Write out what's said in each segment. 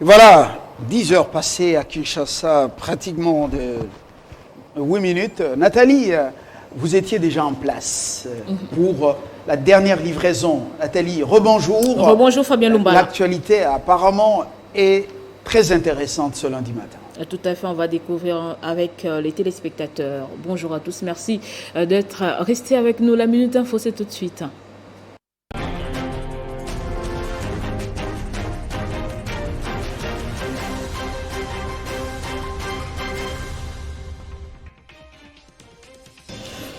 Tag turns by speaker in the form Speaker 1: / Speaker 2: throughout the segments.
Speaker 1: Voilà, 10 heures passées à Kinshasa, pratiquement de 8 minutes. Nathalie, vous étiez déjà en place pour la dernière livraison. Nathalie, rebonjour.
Speaker 2: Rebonjour Fabien Lumbala.
Speaker 1: L'actualité apparemment est très intéressante ce lundi matin.
Speaker 2: Tout à fait, on va découvrir avec les téléspectateurs. Bonjour à tous, merci d'être restés avec nous. La Minute Info, c'est tout de suite.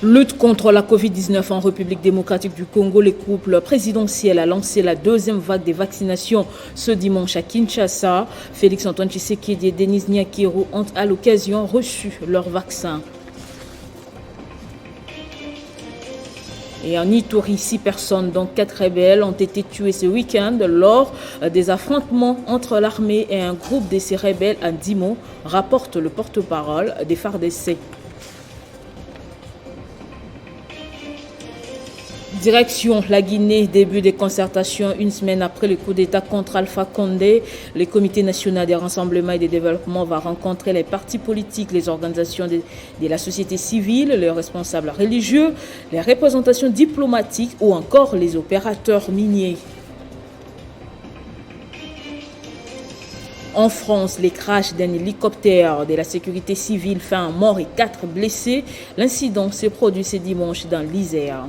Speaker 2: Lutte contre la Covid-19 en République démocratique du Congo. Le couple présidentiel a lancé la deuxième vague des vaccinations ce dimanche à Kinshasa. Félix-Antoine Tshisekedi et Denis Nyakiro ont à l'occasion reçu leur vaccin. Et en Ituri, 6 personnes, dont 4 rebelles, ont été tuées ce week-end lors des affrontements entre l'armée et un groupe de ces rebelles à Dimo, rapporte le porte-parole des FARDC. Direction la Guinée, début des concertations une semaine après le coup d'État contre Alpha Condé. Le Comité national des rassemblements et des développements va rencontrer les partis politiques, les organisations de la société civile, les responsables religieux, les représentations diplomatiques ou encore les opérateurs miniers. En France, les crashs d'un hélicoptère de la sécurité civile fait un mort et 4 blessés. L'incident s'est produit ce dimanche dans l'Isère.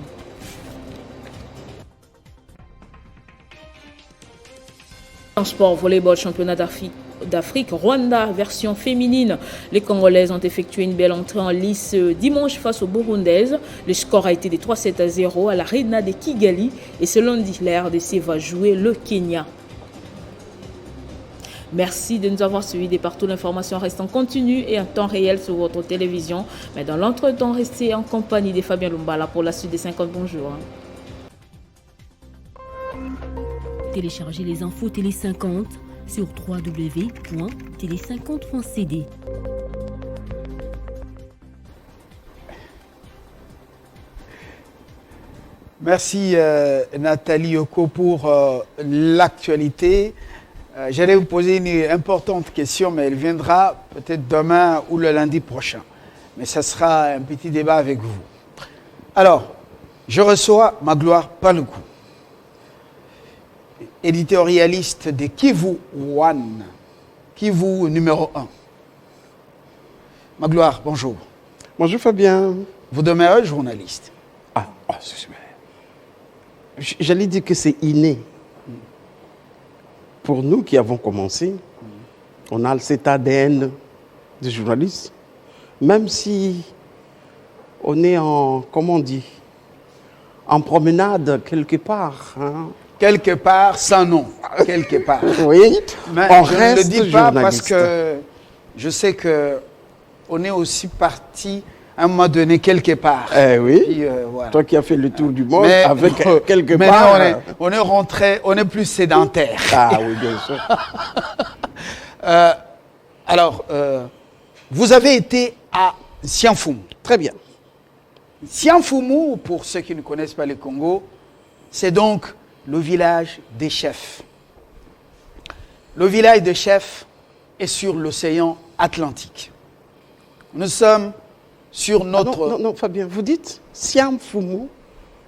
Speaker 2: En sport, volleyball, championnat d'Afrique, Rwanda, version féminine. Les Congolaises ont effectué une belle entrée en lice dimanche face aux Burundaises. Le score a été de 3-7-0 à l'Arena de Kigali. Et ce lundi, la RDC va jouer le Kenya. Merci de nous avoir suivis. De partout, l'information reste en continu et en temps réel sur votre télévision. Mais dans l'entretemps, restez en compagnie de Fabien Lumbala pour la suite des 50 bonjours.
Speaker 3: Téléchargez les infos Télé 50 sur www.tele50.cd.
Speaker 1: Merci Nathalie Yoko pour l'actualité. J'allais vous poser une importante question, mais elle viendra peut-être demain ou le lundi prochain. Mais ça sera un petit débat avec vous. Alors, je reçois Magloire Paluku, éditorialiste de Kivu One, Kivu numéro 1. Magloire, bonjour.
Speaker 4: Bonjour Fabien.
Speaker 1: Vous demeurez journaliste.
Speaker 4: J'allais dire que c'est inné. Pour nous qui avons commencé, on a cet ADN de journaliste, même si on est en, comment on dit, en promenade quelque part.
Speaker 1: Quelque part, sans nom. Quelque part.
Speaker 4: Oui,
Speaker 1: mais
Speaker 4: on
Speaker 1: je
Speaker 4: reste
Speaker 1: ne le dis pas
Speaker 4: journaliste.
Speaker 1: parce que je sais qu'on est aussi parti à un moment donné quelque part.
Speaker 4: Oui,
Speaker 1: puis, voilà.
Speaker 4: Toi qui as fait le tour du monde
Speaker 1: Mais,
Speaker 4: avec quelque
Speaker 1: mais
Speaker 4: part.
Speaker 1: on est rentré, on est plus sédentaire.
Speaker 4: Ah oui, bien sûr.
Speaker 1: Alors, vous avez été à Sianfumu.
Speaker 4: Très bien.
Speaker 1: Sianfumu, pour ceux qui ne connaissent pas le Congo, c'est donc le village des chefs. Le village des chefs est sur l'océan Atlantique. Nous sommes sur notre...
Speaker 4: non, Fabien, vous dites Sianfumu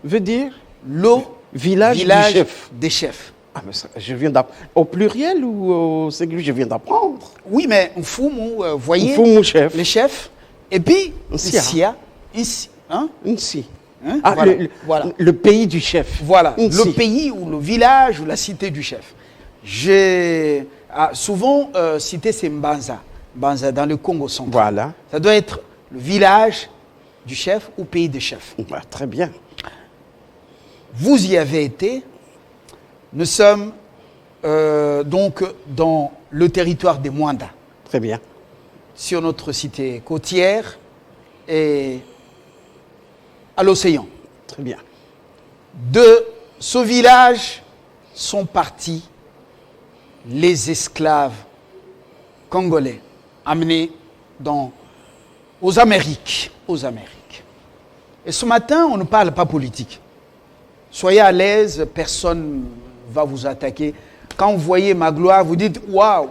Speaker 4: veut dire
Speaker 1: le
Speaker 4: village du chef.
Speaker 1: Des chefs.
Speaker 4: Ah, mais ça, je viens d'apprendre. Au pluriel ou au singulier, je viens d'apprendre.
Speaker 1: Oui, mais Mfumu, vous voyez,
Speaker 4: Mfumu chef.
Speaker 1: les chefs, et puis
Speaker 4: Nsia.
Speaker 1: ici, hein?
Speaker 4: Nsi.
Speaker 1: Hein?
Speaker 4: Ah,
Speaker 1: voilà.
Speaker 4: Le pays du chef.
Speaker 1: Voilà,
Speaker 4: Nsi.
Speaker 1: le pays ou le village ou la cité du chef. J'ai souvent cité c'est Mbanza, dans le Congo central.
Speaker 4: Voilà.
Speaker 1: Ça doit être le village du chef ou pays des chefs.
Speaker 4: Ah, très bien.
Speaker 1: Vous y avez été. Nous sommes donc dans le territoire des Mwanda,
Speaker 4: Très bien.
Speaker 1: sur notre cité côtière et à l'océan.
Speaker 4: Très bien.
Speaker 1: De ce village sont partis les esclaves congolais amenés aux Amériques. Et ce matin, on ne parle pas politique. Soyez à l'aise, personne ne va vous attaquer. quand vous voyez Magloire, vous dites « Waouh,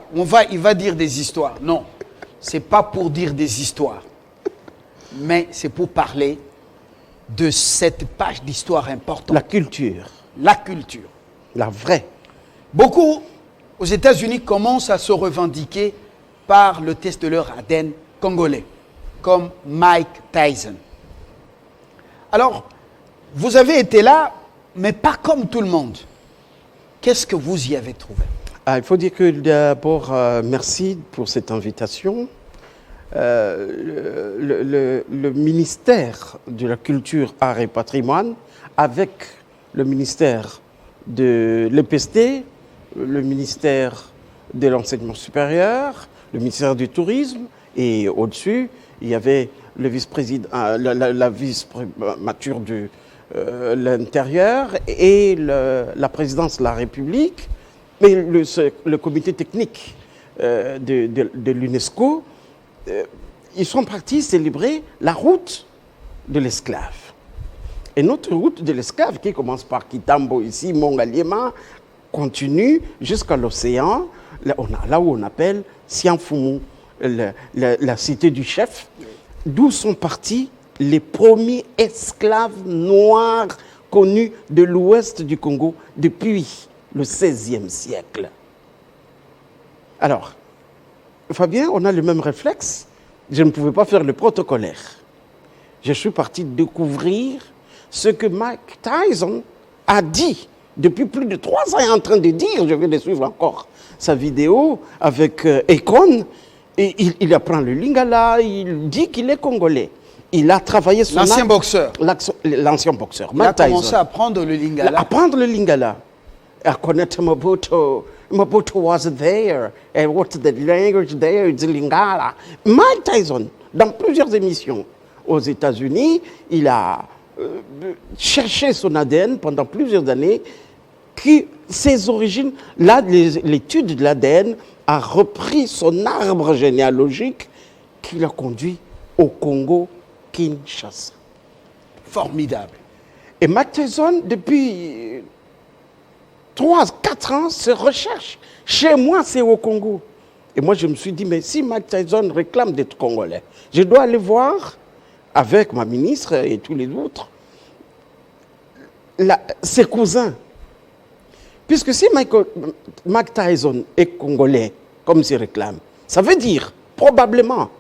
Speaker 1: il va dire des histoires ». Non, ce n'est pas pour dire des histoires, mais c'est pour parler de cette page d'histoire importante.
Speaker 4: La culture.
Speaker 1: La culture.
Speaker 4: La vraie.
Speaker 1: Beaucoup, aux États-Unis, commencent à se revendiquer par le test de leur ADN congolais, comme Mike Tyson. Alors, vous avez été là, mais pas comme tout le monde. Qu'est-ce que vous y avez trouvé?
Speaker 4: Il faut dire que d'abord, merci pour cette invitation. Le ministère de la Culture, Arts et Patrimoine, avec le ministère de l'EPST, le ministère de l'Enseignement supérieur, le ministère du Tourisme, et au-dessus, il y avait le vice-président, la vice-primature de l'Intérieur et la présidence de la République, mais le comité technique de l'UNESCO. Ils sont partis célébrer la route de l'esclave. Et notre route de l'esclave, qui commence par Kitambo, ici, Mongaliema, continue jusqu'à l'océan, là où on appelle Sianfumu, la cité du chef, d'où sont partis les premiers esclaves noirs connus de l'ouest du Congo depuis le XVIe siècle. Alors, Fabien, on a le même réflexe. Je ne pouvais pas faire le protocolaire. Je suis parti découvrir ce que Mike Tyson a dit depuis plus de 3 ans. Il est en train de dire, je vais le suivre encore, sa vidéo avec Akon. Et il apprend le lingala, il dit qu'il est congolais. Il a travaillé sur
Speaker 1: l'ancien boxeur.
Speaker 4: L'ancien boxeur.
Speaker 1: Il a commencé à apprendre le lingala.
Speaker 4: Apprendre le lingala. À connaître Mobutu. Mobutu was there. And what's the language there? It's lingala. Mike Tyson, dans plusieurs émissions aux États-Unis, il a cherché son ADN pendant plusieurs années. Ses origines, là, l'étude de l'ADN a repris son arbre généalogique qui l'a conduit au Congo-Kinshasa.
Speaker 1: Formidable.
Speaker 4: Et Mike Tyson, depuis 3-4 ans, se recherche. Chez moi, c'est au Congo. Et moi, je me suis dit, mais si Mike Tyson réclame d'être Congolais, je dois aller voir, avec ma ministre et tous les autres, ses cousins. Puisque si Mike Tyson est Congolais, comme il réclame, ça veut dire, probablement,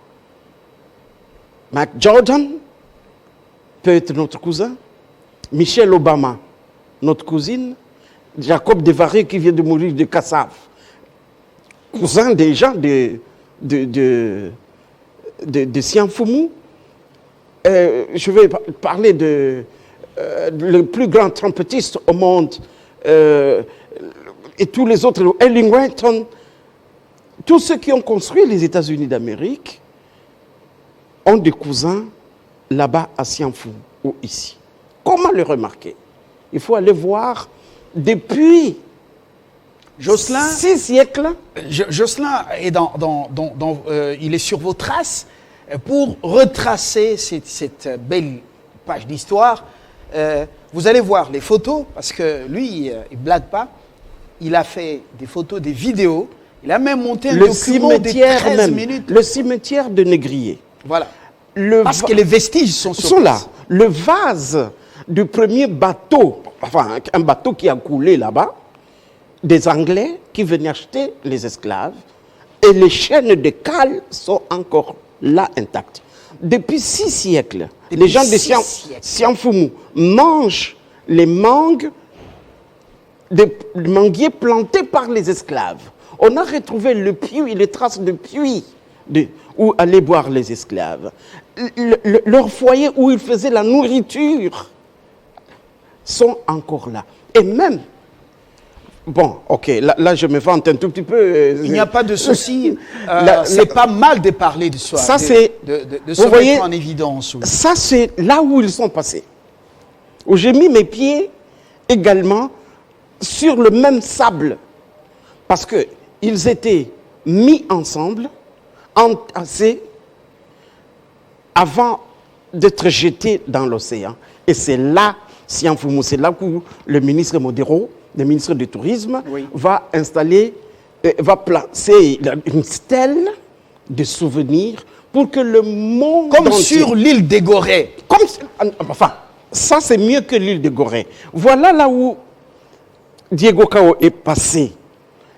Speaker 4: Mike Jordan peut être notre cousin, Michelle Obama, notre cousine, Jacob Devaré qui vient de mourir de Kassav, cousin des gens de Sianfumu. Je vais parler le plus grand trompettiste au monde, et tous les autres, Ellington, tous ceux qui ont construit les États-Unis d'Amérique ont des cousins là-bas à Sianfumu ou ici. Comment le remarquer? Il faut aller voir depuis
Speaker 1: Jocelyn,
Speaker 4: 6 siècles.
Speaker 1: Jocelyn est il est sur vos traces pour retracer cette belle page d'histoire. Vous allez voir les photos, parce que lui, il ne blague pas. Il a fait des photos, des vidéos. Il a même monté un document de 13 minutes.
Speaker 4: Le cimetière de Négrier.
Speaker 1: Voilà. Parce que les vestiges sont
Speaker 4: là. Le vase du premier bateau, enfin un bateau qui a coulé là-bas, des Anglais qui venaient acheter les esclaves, et les chaînes de cale sont encore là intactes. Depuis 6 siècles, les gens de Sianfumu mangent les mangues, des manguiers plantés par les esclaves. On a retrouvé le puits, les traces de puits où allaient boire les esclaves. Leur foyer où ils faisaient la nourriture sont encore là. Et même, bon, ok, là je me vante un tout petit peu.
Speaker 1: Il n'y a pas de souci. C'est pas mal de parler de soi,
Speaker 4: ça,
Speaker 1: de se mettre en évidence. Oui.
Speaker 4: Ça, c'est là où ils sont passés. Où j'ai mis mes pieds également sur le même sable. Parce qu'ils étaient mis ensemble, entassés, avant d'être jetés dans l'océan. Et c'est là, Sianfumu, c'est là où le ministre Modero le ministre du Tourisme,
Speaker 1: Oui.
Speaker 4: va installer, va placer une stèle de souvenirs pour que le monde
Speaker 1: Comme
Speaker 4: entier,
Speaker 1: sur l'île des Gorées.
Speaker 4: enfin, ça c'est mieux que l'île de Gorée. Voilà là où Diego Cao est passé.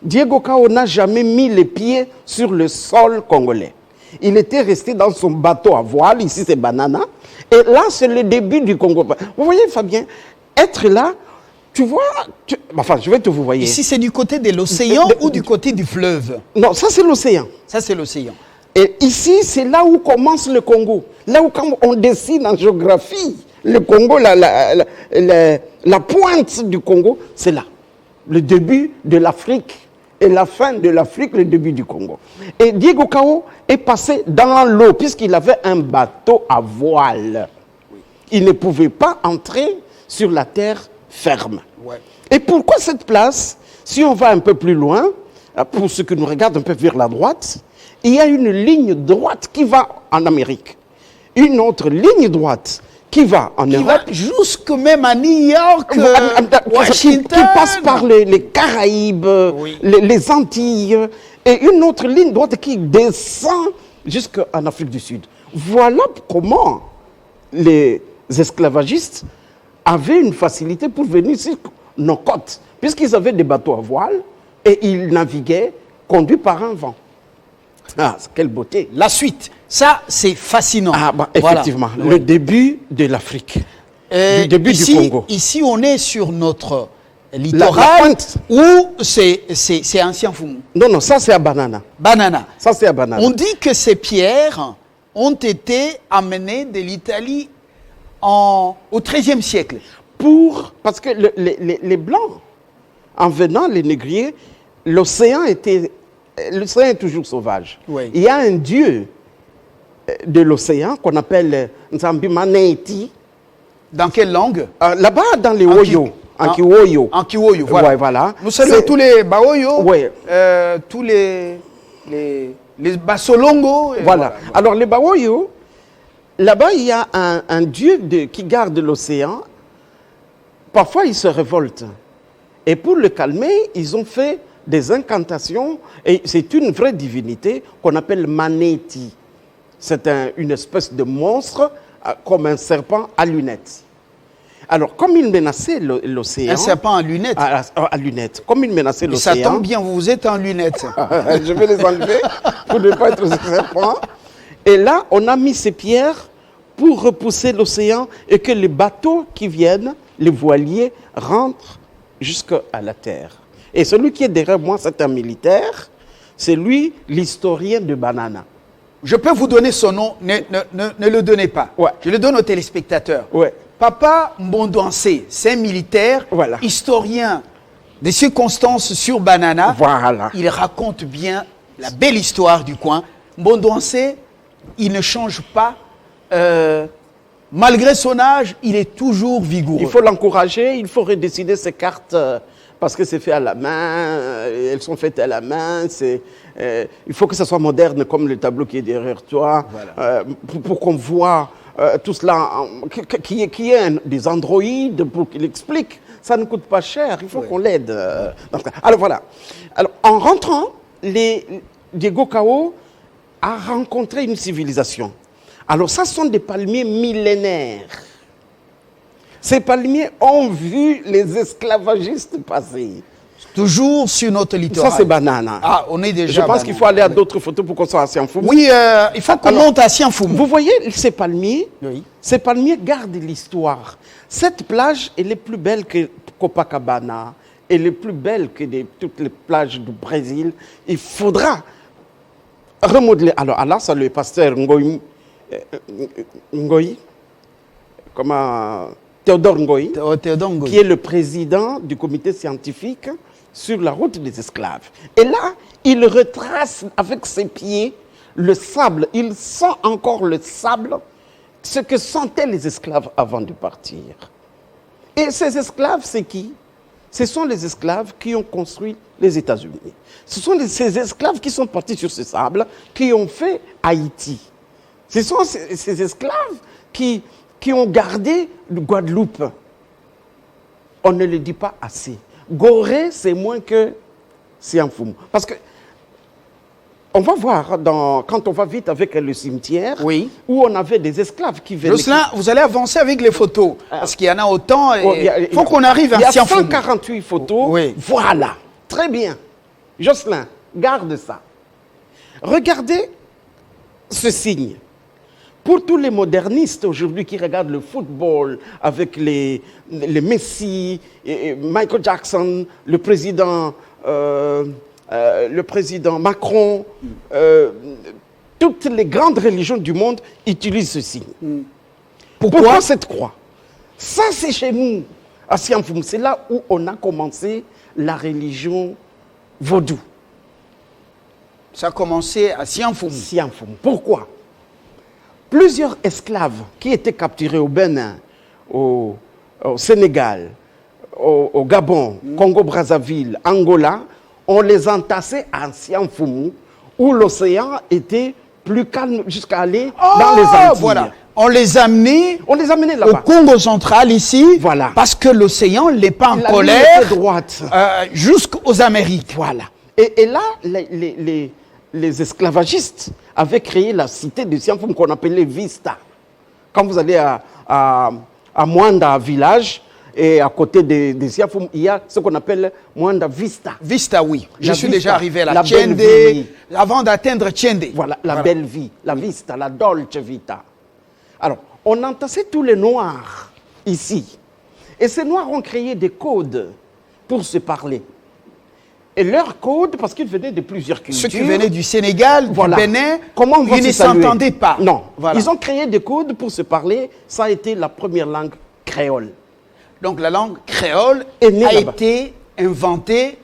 Speaker 4: Diego Cao n'a jamais mis les pieds sur le sol congolais. Il était resté dans son bateau à voile, ici c'est Banana, et là c'est le début du Congo. Vous voyez Fabien, être là, tu vois, enfin je vais te vous voyez.
Speaker 1: Ici, c'est du côté de l'océan ou du côté du fleuve?
Speaker 4: Non, ça c'est l'océan.
Speaker 1: Ça, c'est l'océan.
Speaker 4: Et ici, c'est là où commence le Congo. Là où, quand on dessine en géographie, le Congo, la pointe du Congo, c'est là. Le début de l'Afrique et la fin de l'Afrique, le début du Congo. Et Diego Cao est passé dans l'eau, puisqu'il avait un bateau à voile. Il ne pouvait pas entrer sur la terre ferme.
Speaker 1: Ouais.
Speaker 4: Et pourquoi cette place? Si on va un peu plus loin, pour ceux qui nous regardent un peu vers la droite, il y a une ligne droite qui va en Amérique. Une autre ligne droite qui va en
Speaker 1: Qui
Speaker 4: Europe.
Speaker 1: va jusque même à New York, Washington.
Speaker 4: Qui passe par les Caraïbes,
Speaker 1: Oui.
Speaker 4: les Antilles. Et une autre ligne droite qui descend jusqu'en Afrique du Sud. Voilà comment les esclavagistes avaient une facilité pour venir sur nos côtes. Puisqu'ils avaient des bateaux à voile et ils naviguaient conduits par un vent. Ah, quelle beauté!
Speaker 1: La suite, ça, c'est fascinant.
Speaker 4: Ah, bah,
Speaker 1: Voilà.
Speaker 4: effectivement, le début de l'Afrique.
Speaker 1: Et
Speaker 4: Du début
Speaker 1: ici,
Speaker 4: du Congo.
Speaker 1: Ici, on est sur notre
Speaker 4: La
Speaker 1: littoral
Speaker 4: pointe.
Speaker 1: où c'est ancien Foumou.
Speaker 4: Non, non, ça c'est à Banana.
Speaker 1: Banana.
Speaker 4: Ça c'est à Banana.
Speaker 1: On dit que ces pierres ont été amenées de l'Italie au XIIIe siècle.
Speaker 4: Parce que les Blancs, en venant, les négriers, l'océan est toujours sauvage.
Speaker 1: Oui.
Speaker 4: Il y a un dieu de l'océan qu'on appelle Nzambi Maneiti.
Speaker 1: Dans quelle langue?
Speaker 4: Là-bas, dans les
Speaker 1: En
Speaker 4: Oyo, en Kiwoyo.
Speaker 1: En Kiwoyo, voilà.
Speaker 4: Ouais, voilà.
Speaker 1: Nous saluons tous les Baoyo,
Speaker 4: Ouais.
Speaker 1: tous les Basolongo. et
Speaker 4: Voilà. Alors, les Bawoyo, là-bas, il y a un dieu qui garde l'océan. Parfois, il se révolte. Et pour le calmer, ils ont fait des incantations. Et c'est une vraie divinité qu'on appelle Maneti. C'est une espèce de monstre comme un serpent à lunettes. Alors, comme il menaçait l'océan...
Speaker 1: Un serpent à lunettes.
Speaker 4: À lunettes. Comme il menaçait
Speaker 1: Mais
Speaker 4: l'océan...
Speaker 1: ça tombe bien, vous êtes en lunettes.
Speaker 4: Je vais les enlever pour ne pas être serpent. Et là, on a mis ces pierres pour repousser l'océan et que les bateaux qui viennent, les voiliers, rentrent jusqu'à la terre. Et celui qui est derrière moi, c'est un militaire. C'est lui, l'historien de Banana.
Speaker 1: Je peux vous donner son nom, ne le donnez pas.
Speaker 4: Ouais.
Speaker 1: Je le donne aux téléspectateurs.
Speaker 4: Ouais.
Speaker 1: Papa Mbondouansé, c'est un militaire,
Speaker 4: Voilà.
Speaker 1: historien des circonstances sur Banana.
Speaker 4: Voilà.
Speaker 1: Il raconte bien la belle histoire du coin. Mbondouansé, il ne change pas. Malgré son âge, il est toujours vigoureux.
Speaker 4: Il faut l'encourager, il faut redessiner ses cartes parce que c'est fait à la main, elles sont faites à la main. Il faut que ça soit moderne comme le tableau qui est derrière toi,
Speaker 1: Voilà.
Speaker 4: pour qu'on voit tout cela, qu'il y ait des androïdes pour qu'il explique. Ça ne coûte pas cher, il faut qu'on l'aide. Alors voilà. Alors, en rentrant, Diego Cao a rencontré une civilisation. Alors ça, ce sont des palmiers millénaires. Ces palmiers ont vu les esclavagistes passer.
Speaker 1: Toujours sur notre littoral.
Speaker 4: Ça, c'est Banana.
Speaker 1: Ah, on est déjà.
Speaker 4: Je pense
Speaker 1: Banana.
Speaker 4: qu'il faut aller à d'autres photos pour qu'on soit assez en fou.
Speaker 1: Oui, il faut qu'on monte à Sianfoumou.
Speaker 4: Vous voyez ces palmiers?
Speaker 1: Oui.
Speaker 4: Ces palmiers gardent l'histoire. Cette plage, elle est plus belle que Copacabana. Elle est plus belle que toutes les plages du Brésil. Il faudra remodeler. Alors là, c'est le pasteur Ngoï, Théodore Ngoï,
Speaker 1: Théodore Ngoï.
Speaker 4: qui est le président du comité scientifique sur la route des esclaves. Et là, il retrace avec ses pieds le sable. Il sent encore le sable, ce que sentaient les esclaves avant de partir. Et ces esclaves, c'est qui? Ce sont les esclaves qui ont construit les États-Unis. Ce sont ces esclaves qui sont partis sur ce sable, qui ont fait Haïti. Ce sont ces esclaves qui ont gardé le Guadeloupe. On ne le dit pas assez. Gorée, c'est moins que Sianfoumou. Parce que, on va voir, quand on va vite avec le cimetière,
Speaker 1: Oui.
Speaker 4: où on avait des esclaves qui venaient...
Speaker 1: Jocelyn, vous allez avancer avec les photos, parce qu'il y en a autant. Il faut qu'on arrive
Speaker 4: Il y
Speaker 1: à
Speaker 4: a
Speaker 1: Sianfoumou.
Speaker 4: 148 photos.
Speaker 1: Oui.
Speaker 4: Voilà. Très bien. Jocelyn, garde ça. Regardez ce signe. Pour tous les modernistes aujourd'hui qui regardent le football avec les Messi, et Michael Jackson, le président Macron, toutes les grandes religions du monde utilisent ce signe. Pourquoi cette croix? Ça, c'est chez nous, à Sianfoumou. C'est là où on a commencé la religion vaudou.
Speaker 1: Ça a commencé à Sianfoumou.
Speaker 4: Sianfoumou. Pourquoi? Plusieurs esclaves qui étaient capturés au Bénin, au Sénégal, au Gabon, Congo-Brazzaville, Angola, on les entassait à Sianfoumou, où l'océan était plus calme jusqu'à aller dans les Antilles.
Speaker 1: Voilà. On les amenait
Speaker 4: amenait
Speaker 1: au
Speaker 4: là-bas.
Speaker 1: Congo central ici,
Speaker 4: Voilà.
Speaker 1: parce que l'océan n'est pas en
Speaker 4: La
Speaker 1: colère,
Speaker 4: ligne était droite.
Speaker 1: jusqu'aux Amériques.
Speaker 4: Voilà. Et là, les esclavagistes avaient créé la cité de Sianfoumou qu'on appelait Vista. Quand vous allez à Mwanda village, et à côté de Sianfoumou, il y a ce qu'on appelle Mwanda Vista.
Speaker 1: Vista, oui. Je
Speaker 4: La
Speaker 1: suis
Speaker 4: Vista,
Speaker 1: déjà arrivé à
Speaker 4: la
Speaker 1: la
Speaker 4: belle
Speaker 1: Tiende,
Speaker 4: vie.
Speaker 1: avant d'atteindre Tiende.
Speaker 4: Voilà, la belle vie, la Vista, la Dolce Vita. Alors, on entassait tous les Noirs ici. Et ces Noirs ont créé des codes pour se parler. Et leurs codes, parce qu'ils venaient de plusieurs cultures.
Speaker 1: Ceux qui venaient du Sénégal,
Speaker 4: Voilà.
Speaker 1: du Bénin,
Speaker 4: Comment on va
Speaker 1: ils
Speaker 4: se
Speaker 1: ne
Speaker 4: saluer?
Speaker 1: s'entendaient pas.
Speaker 4: Non.
Speaker 1: Voilà.
Speaker 4: Ils ont créé des codes pour se parler. Ça a été la première langue créole.
Speaker 1: Donc la langue créole
Speaker 4: Est née
Speaker 1: a
Speaker 4: là-bas.
Speaker 1: été inventée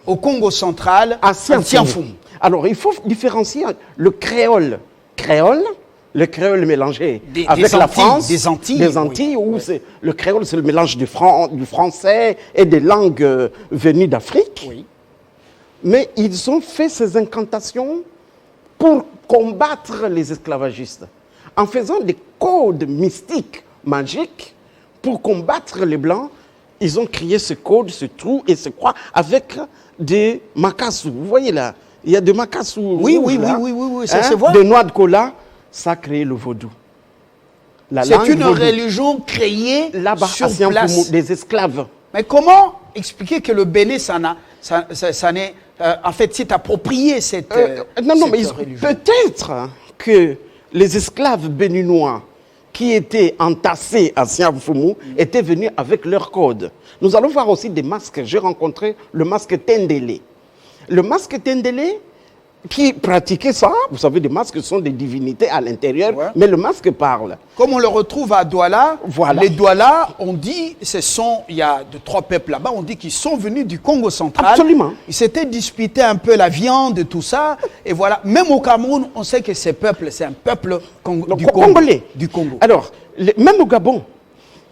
Speaker 1: au Congo central,
Speaker 4: À
Speaker 1: à
Speaker 4: Sianfoumou.
Speaker 1: Sianfoumou.
Speaker 4: Alors, il faut différencier le créole. Le créole mélangé
Speaker 1: Des
Speaker 4: avec la
Speaker 1: Antilles,
Speaker 4: France.
Speaker 1: des Antilles,
Speaker 4: où
Speaker 1: oui.
Speaker 4: c'est le créole, c'est le mélange du français et des langues venues d'Afrique.
Speaker 1: Oui.
Speaker 4: Mais ils ont fait ces incantations pour combattre les esclavagistes. En faisant des codes mystiques, magiques, pour combattre les Blancs, ils ont créé ce code, ce trou et ce croix avec des macassous. Vous voyez là, il y a des macassous.
Speaker 1: Oui,
Speaker 4: rouges,
Speaker 1: oui,
Speaker 4: là.
Speaker 1: oui, ça se voit.
Speaker 4: Des noix de cola, ça a créé le vaudou. La
Speaker 1: C'est
Speaker 4: langue
Speaker 1: une
Speaker 4: vaudou.
Speaker 1: religion créée
Speaker 4: Là-bas,
Speaker 1: sur
Speaker 4: à Sianfoumou,
Speaker 1: place.
Speaker 4: des esclaves.
Speaker 1: Mais comment expliquer que le Bénin, ça n'est... en fait, s'est approprié cette,
Speaker 4: Non,
Speaker 1: cette
Speaker 4: mais
Speaker 1: religion.
Speaker 4: peut-être que les esclaves béninois qui étaient entassés à Sianfoumou étaient venus avec leur code. Nous allons voir aussi des masques. J'ai rencontré le masque Tendele. Le masque Tendele, qui pratiquait ça, vous savez, des masques sont des divinités à l'intérieur,
Speaker 1: Ouais.
Speaker 4: mais le masque parle.
Speaker 1: Comme on le retrouve à Douala,
Speaker 4: Voilà.
Speaker 1: les Douala, on dit, il y a trois peuples là-bas, on dit qu'ils sont venus du Congo central.
Speaker 4: Absolument.
Speaker 1: Ils s'étaient disputés un peu la viande, tout ça. Et voilà, même au Cameroun, on sait que ces peuples, c'est un peuple du Congo.
Speaker 4: Congolais.
Speaker 1: Du Congo.
Speaker 4: Alors, même au Gabon,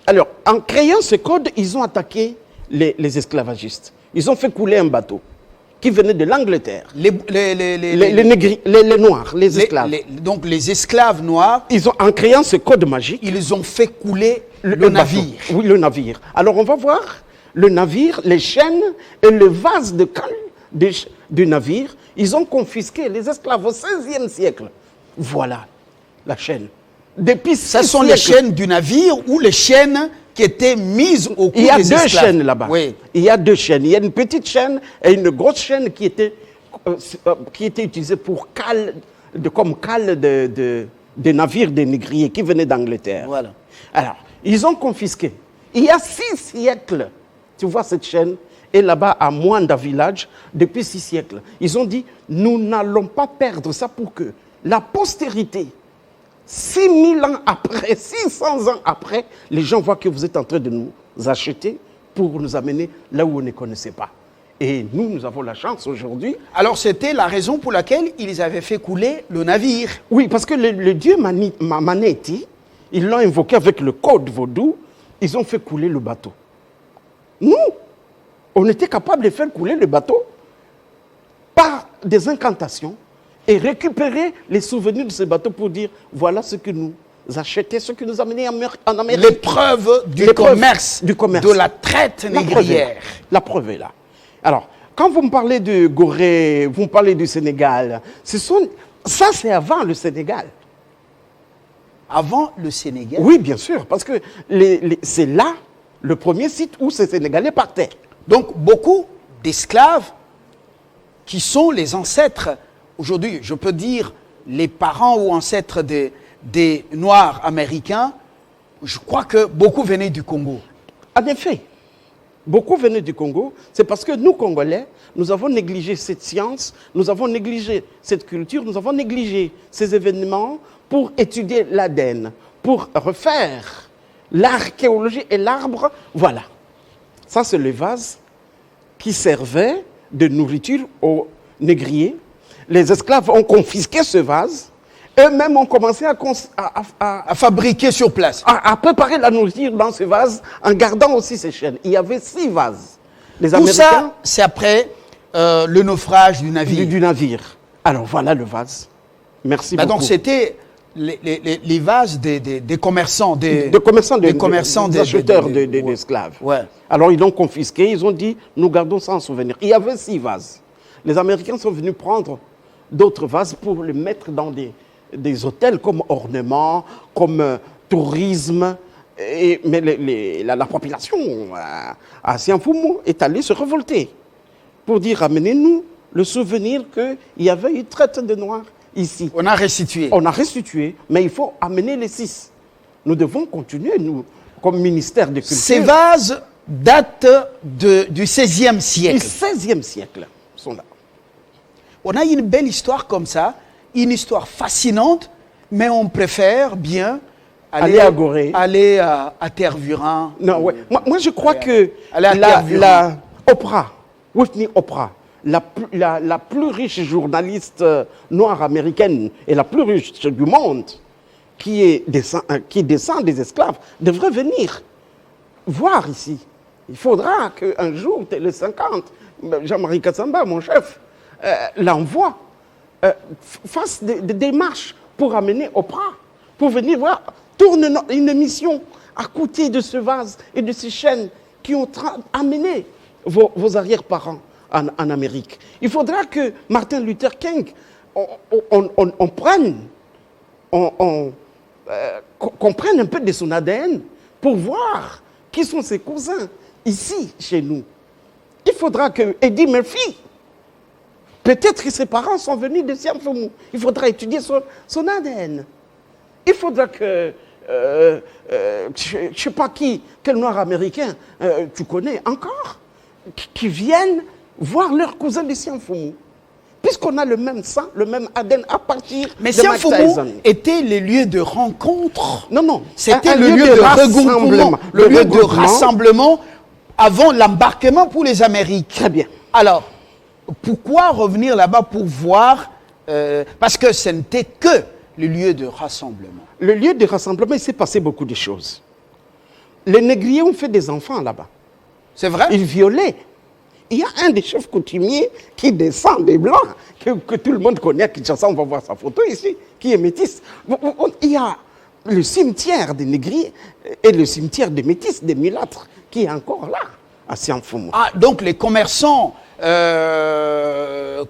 Speaker 4: alors, en créant ce code, ils ont attaqué les esclavagistes. Ils ont fait couler un bateau qui venait de l'Angleterre.
Speaker 1: Les
Speaker 4: Noirs, les esclaves.
Speaker 1: Donc les esclaves noirs,
Speaker 4: En créant ce code magique,
Speaker 1: ils ont fait couler le
Speaker 4: bateau.
Speaker 1: navire.
Speaker 4: Oui, le navire. Alors, on va voir le navire, les chaînes et le vase de canne du navire. Ils ont confisqué les esclaves au XVIe siècle. Voilà la chaîne. Depuis
Speaker 1: Ce
Speaker 4: 6
Speaker 1: sont les
Speaker 4: siècles.
Speaker 1: chaînes du navire ou les chaînes qui étaient mises au cou
Speaker 4: Il y a
Speaker 1: des
Speaker 4: deux
Speaker 1: esclaves.
Speaker 4: chaînes là-bas.
Speaker 1: Oui.
Speaker 4: Il y a deux chaînes. Il y a une petite chaîne et une grosse chaîne qui était utilisée pour comme cale de navires des négriers qui venaient d'Angleterre.
Speaker 1: Voilà.
Speaker 4: Alors, ils ont confisqué. Il y a 6 siècles, tu vois cette chaîne, et là-bas à Mwanda village, depuis 6 siècles, ils ont dit, nous n'allons pas perdre ça pour que la postérité, 6000 ans après, 600 ans après, les gens voient que vous êtes en train de nous acheter pour nous amener là où on ne connaissait pas. Et nous avons la chance aujourd'hui.
Speaker 1: Alors c'était la raison pour laquelle ils avaient fait couler le navire.
Speaker 4: Oui, parce que le dieu Maneti, ils l'ont invoqué avec le code vaudou, ils ont fait couler le bateau. Nous, on était capable de faire couler le bateau par des incantations et récupérer les souvenirs de ce bateau pour dire, voilà ce que nous acheter ce qui nous amenait en Amérique.
Speaker 1: L'épreuve du commerce, de la traite négrière.
Speaker 4: La preuve est là. Alors, quand vous me parlez de Gorée, vous me parlez du Sénégal, ça c'est avant le Sénégal.
Speaker 1: Avant le Sénégal?
Speaker 4: Oui, bien sûr, parce que c'est là le premier site où ces Sénégalais partaient.
Speaker 1: Donc, beaucoup d'esclaves qui sont les ancêtres, aujourd'hui, je peux dire, les parents ou ancêtres des Noirs américains, je crois que beaucoup venaient du Congo.
Speaker 4: En effet, beaucoup venaient du Congo. C'est parce que nous, Congolais, nous avons négligé cette science, nous avons négligé cette culture, nous avons négligé ces événements pour étudier l'ADN, pour refaire l'archéologie et l'arbre. Voilà. Ça, c'est le vase qui servait de nourriture aux négriers. Les esclaves ont confisqué ce vase. Eux-mêmes ont commencé à
Speaker 1: fabriquer sur place.
Speaker 4: À préparer la nourriture dans ce vase en gardant aussi ces chaînes. Il y avait 6 vases. Les
Speaker 1: Tout
Speaker 4: Américains,
Speaker 1: ça, c'est après le naufrage du navire.
Speaker 4: Du navire. Alors voilà le vase. Merci beaucoup.
Speaker 1: Donc c'était les vases des commerçants. Des
Speaker 4: commerçants, des acheteurs d'esclaves.
Speaker 1: Ouais.
Speaker 4: Alors ils l'ont confisqué, ils ont dit, nous gardons ça en souvenir. Il y avait 6 vases. Les Américains sont venus prendre d'autres vases pour les mettre dans des hôtels comme ornement, comme tourisme. Mais la population à Sianfoumou est allée se révolter pour dire, amenez-nous le souvenir qu'il y avait eu traite de Noirs ici.
Speaker 1: On a restitué.
Speaker 4: On a restitué, mais il faut amener les 6. Nous devons continuer, nous, comme ministère de Culture.
Speaker 1: Ces vases datent du XVIe siècle.
Speaker 4: Du XVIe siècle sont là.
Speaker 1: On a une belle histoire comme ça, une histoire fascinante, mais on préfère bien
Speaker 4: aller à Gorée,
Speaker 1: aller à Tervuren.
Speaker 4: Non, ouais. Moi, je crois que la Oprah, Whitney Oprah, la plus riche journaliste noire américaine et la plus riche du monde, qui descend des esclaves, devrait venir voir ici. Il faudra qu'un jour, le 50, Jean-Marie Kassamba, mon chef, l'envoie, fasse des démarches pour amener Oprah, pour venir voir, tourne une émission à côté de ce vase et de ces chaînes qui ont amené vos arrière-parents en Amérique. Il faudra que Martin Luther King, on prenne, qu'on prenne un peu de son ADN pour voir qui sont ses cousins ici, chez nous. Il faudra que Eddie Murphy, peut-être que ses parents sont venus de Sianfoumou. Il faudra étudier son ADN. Il faudra que, je ne sais pas quel noir américain tu connais encore, qui viennent voir leurs cousins de Sianfoumou. Puisqu'on a le même sang, le même ADN à partir
Speaker 1: mais
Speaker 4: de Mike Tyson.
Speaker 1: Sianfoumou était le lieu de rencontre.
Speaker 4: Non.
Speaker 1: C'était le lieu de regroupement, le lieu de rassemblement avant l'embarquement pour les Amériques.
Speaker 4: Très bien.
Speaker 1: Alors, pourquoi revenir là-bas pour voir parce que ce n'était que le lieu de rassemblement.
Speaker 4: Le lieu de rassemblement, il s'est passé beaucoup de choses. Les négriers ont fait des enfants là-bas.
Speaker 1: C'est vrai?
Speaker 4: Ils violaient. Il y a un des chefs coutumiers qui descend des Blancs, que tout le monde connaît à Kinshasa, on va voir sa photo ici, qui est métisse. Il y a le cimetière des négriers et le cimetière des métis, des mulâtres, qui est encore là, à Sianfoumou.
Speaker 1: Ah, donc les commerçants,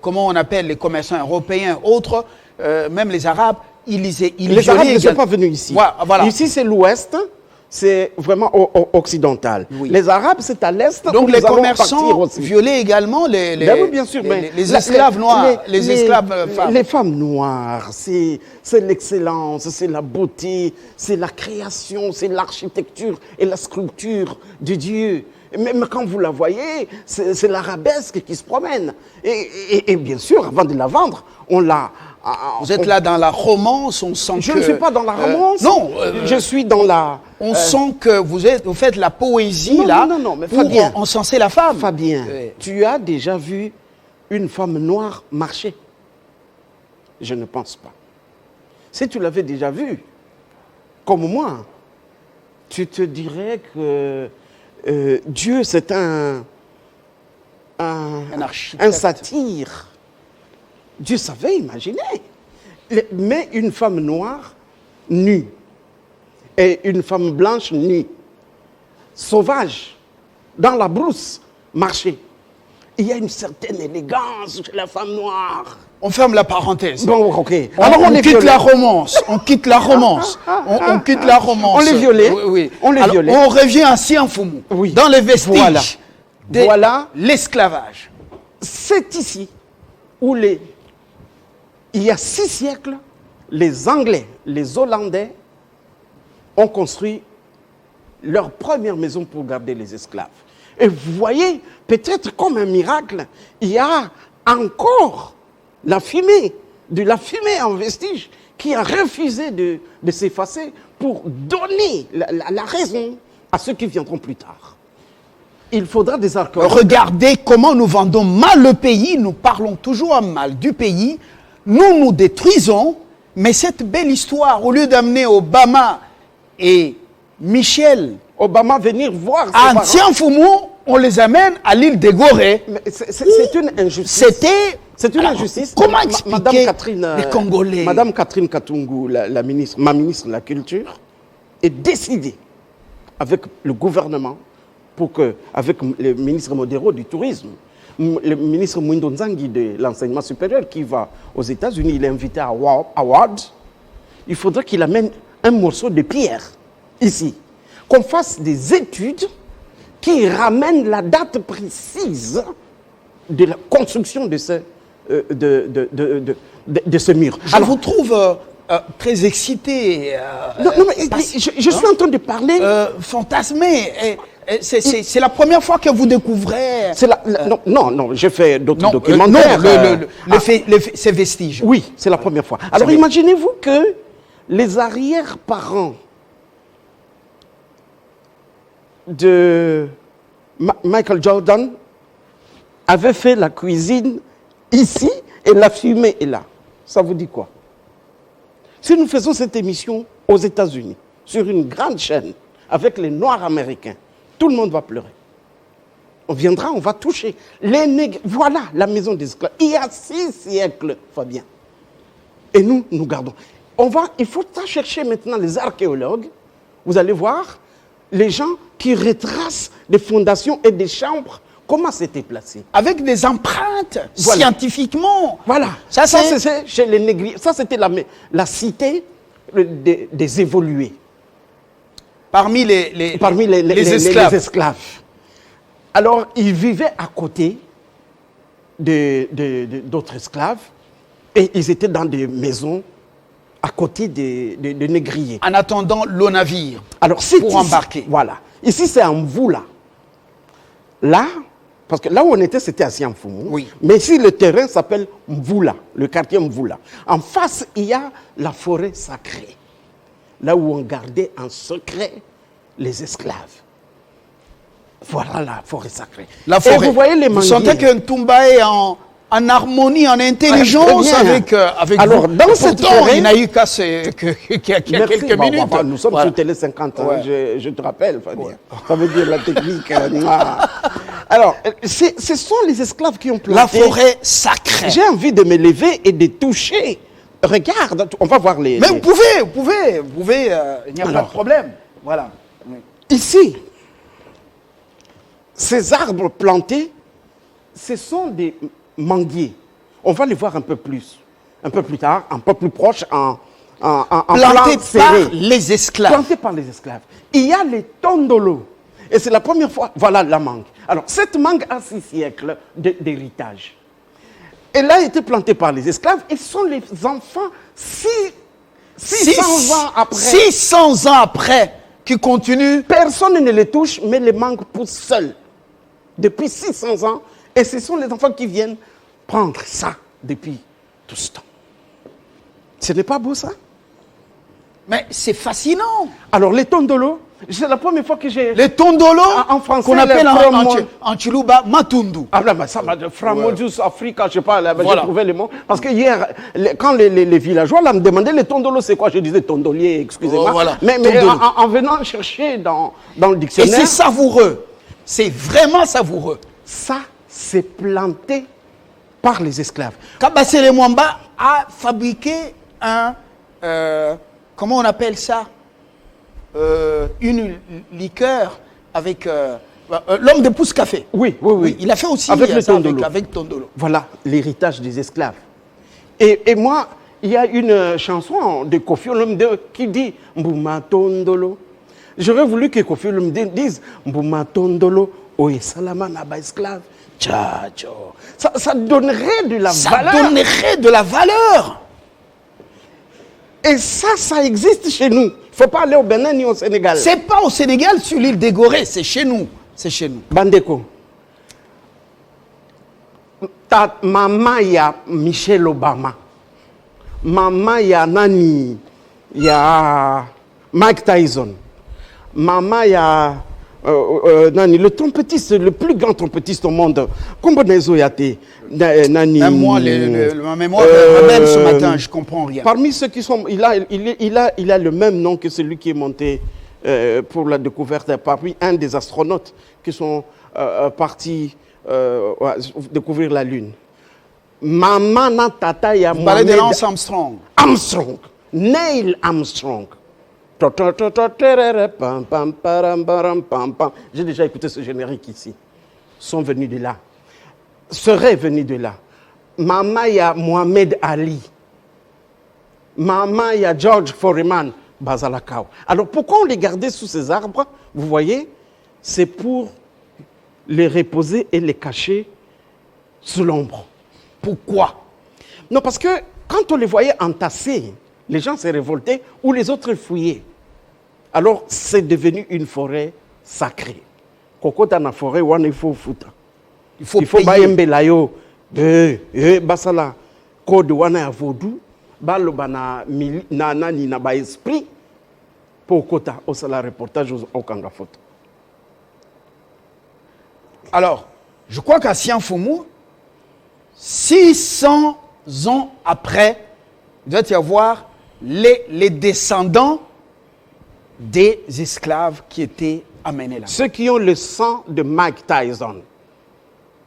Speaker 1: comment on appelle les commerçants européens, autres, même les Arabes,
Speaker 4: les Arabes ne sont pas venus ici.
Speaker 1: Ouais, voilà.
Speaker 4: Ici, c'est l'ouest, c'est vraiment occidental. Oui. Les Arabes, c'est à l'est.
Speaker 1: Donc les commerçants violaient également les esclaves noirs, les esclaves femmes.
Speaker 4: Les femmes noires, c'est l'excellence, c'est la beauté, c'est la création, c'est l'architecture et la sculpture de Dieu. Même quand vous la voyez, c'est l'arabesque qui se promène. Et bien sûr, avant de la vendre, on l'a...
Speaker 1: Vous êtes là dans la romance, on sent
Speaker 4: je ne suis pas dans la romance.
Speaker 1: Non.
Speaker 4: Je suis dans la...
Speaker 1: On sent que vous faites la poésie
Speaker 4: non, mais
Speaker 1: pour encenser la femme.
Speaker 4: Fabien, tu as déjà vu une femme noire marcher? Je ne pense pas. Si tu l'avais déjà vue, comme moi, tu te dirais que Dieu, c'est un satire. Dieu savait imaginer. Mais une femme noire, nue, et une femme blanche nue, sauvage, dans la brousse, marcher. Il y a une certaine élégance chez la femme noire.
Speaker 1: On ferme la parenthèse.
Speaker 4: Bon, ok.
Speaker 1: Alors on quitte la romance. On quitte la romance. On quitte la romance.
Speaker 4: On les violait.
Speaker 1: Oui, oui.
Speaker 4: On les violait.
Speaker 1: On revient à Sianfoumou.
Speaker 4: Oui.
Speaker 1: Dans les vestiges
Speaker 4: Voilà.
Speaker 1: de l'esclavage.
Speaker 4: C'est ici où il y a 6 siècles, les Anglais, les Hollandais ont construit leur première maison pour garder les esclaves. Et vous voyez, peut-être comme un miracle, il y a encore la fumée en vestige qui a refusé de s'effacer pour donner la raison à ceux qui viendront plus tard. Il faudra des archéologues.
Speaker 1: Regardez comment nous vendons mal le pays. Nous parlons toujours mal du pays. Nous détruisons. Mais cette belle histoire, au lieu d'amener Obama et Michel
Speaker 4: Obama venir voir
Speaker 1: à Sianfoumou, on les amène à l'île de Gorée.
Speaker 4: C'est une injustice. C'est une injustice.
Speaker 1: Comment expliquer
Speaker 4: Madame Catherine,
Speaker 1: les Congolais?
Speaker 4: Madame Catherine Katungu, ma ministre de la Culture, est décidée avec le gouvernement, avec le ministre Modero du Tourisme, le ministre Mwindo Nzangi de l'Enseignement supérieur qui va aux États-Unis, il est invité à Howard. Il faudrait qu'il amène un morceau de pierre ici, qu'on fasse des études qui ramènent la date précise de la construction de ce mur.
Speaker 1: Je vous trouve très excité.
Speaker 4: Non, mais je suis en train de parler.
Speaker 1: Fantasmé. C'est la première fois que vous découvrez.
Speaker 4: Non, j'ai fait d'autres documentaires.
Speaker 1: Ces vestiges.
Speaker 4: Oui, c'est la première fois. Alors imaginez-vous que les arrière-parents de Michael Jordan avaient fait la cuisine ici et la fumée est là. Ça vous dit quoi? Si nous faisons cette émission aux États-Unis, sur une grande chaîne, avec les Noirs américains, tout le monde va pleurer. On viendra, on va toucher. Les nègres, voilà la maison des esclaves. Il y a 6 siècles, Fabien. Et nous gardons. Il faut chercher maintenant les archéologues. Vous allez voir les gens qui retracent des fondations et des chambres. Comment c'était placé?
Speaker 1: Avec des empreintes, scientifiquement.
Speaker 4: Voilà. Ça c'est chez les négriers. Ça, c'était la cité des évolués.
Speaker 1: Parmi les
Speaker 4: esclaves. Alors, ils vivaient à côté d'autres esclaves et ils étaient dans des maisons à côté des négriers.
Speaker 1: En attendant le navire.
Speaker 4: Alors,
Speaker 1: pour embarquer.
Speaker 4: Voilà. Ici, c'est en Mvoula. Là, parce que là où on était, c'était à Sianfoumou.
Speaker 1: Oui.
Speaker 4: Mais ici, le terrain s'appelle Mvoula, le quartier Mvoula. En face, il y a la forêt sacrée. Là où on gardait en secret les esclaves. Voilà la forêt sacrée.
Speaker 1: La forêt.
Speaker 4: Et vous voyez les manguiers.
Speaker 1: Vous sentez que Ntoumba est en harmonie, en intelligence avec
Speaker 4: alors,
Speaker 1: vous.
Speaker 4: Dans cette forêt,
Speaker 1: il n'a eu qu'à quelques minutes.
Speaker 4: Nous sommes sur Télé 50, je te rappelle, Fabien.
Speaker 1: Ouais.
Speaker 4: Ça veut dire la technique. Alors, ce sont les esclaves qui ont planté.
Speaker 1: La forêt sacrée.
Speaker 4: J'ai envie de me lever et de toucher. Regarde, on va voir les...
Speaker 1: Mais vous pouvez, il n'y a pas de problème. Voilà. Oui.
Speaker 4: Ici, ces arbres plantés, ce sont des manguiers. On va les voir un peu plus tard, un peu plus proche,
Speaker 1: plantés par les esclaves.
Speaker 4: Plantés par les esclaves. Il y a les tondolos. Et c'est la première fois, voilà la mangue. Alors, cette mangue a 6 siècles d'héritage. Elle a été plantée par les esclaves et ce sont les enfants 600 ans après.
Speaker 1: 600 ans après qui continuent.
Speaker 4: Personne ne les touche, mais les mangues poussent seules. Depuis 600 ans. Et ce sont les enfants qui viennent prendre ça depuis tout ce temps. Ce n'est pas beau ça?
Speaker 1: Mais c'est fascinant.
Speaker 4: Alors les tondolos, c'est la première fois que j'ai...
Speaker 1: Les tondolos,
Speaker 4: en français,
Speaker 1: qu'on appelle en Chiluba Matundu.
Speaker 4: Ah là, ça m'a Framojus Africa, je sais pas, là,
Speaker 1: voilà.
Speaker 4: J'ai trouvé les mots. Parce que hier, quand les villageois là, me demandaient les tondolos, c'est quoi? Je disais tondolier, excusez-moi.
Speaker 1: Voilà.
Speaker 4: Mais en venant chercher dans le dictionnaire...
Speaker 1: Et c'est savoureux. C'est vraiment savoureux.
Speaker 4: Ça, c'est planté par les esclaves.
Speaker 1: Kabasele Mwamba a fabriqué comment on appelle ça? une liqueur avec l'homme de Pousse Café.
Speaker 4: Oui, oui, oui.
Speaker 1: Il a fait aussi
Speaker 4: avec le
Speaker 1: ça
Speaker 4: Tondolo.
Speaker 1: avec Tondolo.
Speaker 4: Voilà l'héritage des esclaves. Et moi, il y a une chanson de Koffi Olomide qui dit Mbouma Tondolo. J'aurais voulu que Koffi Olomide dise Mbouma Tondolo, Oye Salama Naba esclave. Tchacho. Ça donnerait de la valeur.
Speaker 1: Ça donnerait de la valeur.
Speaker 4: Et ça existe chez nous. Il ne faut pas aller au Bénin ni au Sénégal.
Speaker 1: C'est pas au Sénégal, sur l'île des Gorées, c'est chez nous. C'est chez nous.
Speaker 4: Bandeko. Ta maman ya Michelle Obama. Maman ya nani ya Mike Tyson. Maman ya nani le trompettiste, le plus grand trompettiste au monde. Comment nani?
Speaker 1: Même moi, ma mémoire est rebelle ce matin, je comprends rien.
Speaker 4: Parmi ceux qui sont, il a le même nom que celui qui est monté pour la découverte, parmi un des astronautes qui sont partis découvrir la Lune. Maman na tata ya
Speaker 1: Vous parlez de Lance Armstrong.
Speaker 4: Armstrong, Neil Armstrong. J'ai déjà écouté ce générique ici. Sont venus de là. Seraient venus de là. Maman ya Mohamed Ali. Maman ya George Foreman. Bazalakao. Alors pourquoi on les gardait sous ces arbres? Vous voyez, c'est pour les reposer et les cacher sous l'ombre. Pourquoi? Non, parce que quand on les voyait entassés, les gens se révoltaient ou les autres fuyaient. Alors c'est devenu une forêt sacrée. Kokota na forêt, il faut fouta. Il faut bayembelayo. Basala code wana ya vodou. Balo bana nani na ba esprit. Pour kota osala reportage au Kanga photo.
Speaker 1: Alors, je crois qu'à Sianfoumou, 600 ans après, il doit y avoir les descendants des esclaves qui étaient amenés là.
Speaker 4: Ceux qui ont le sang de Mike Tyson.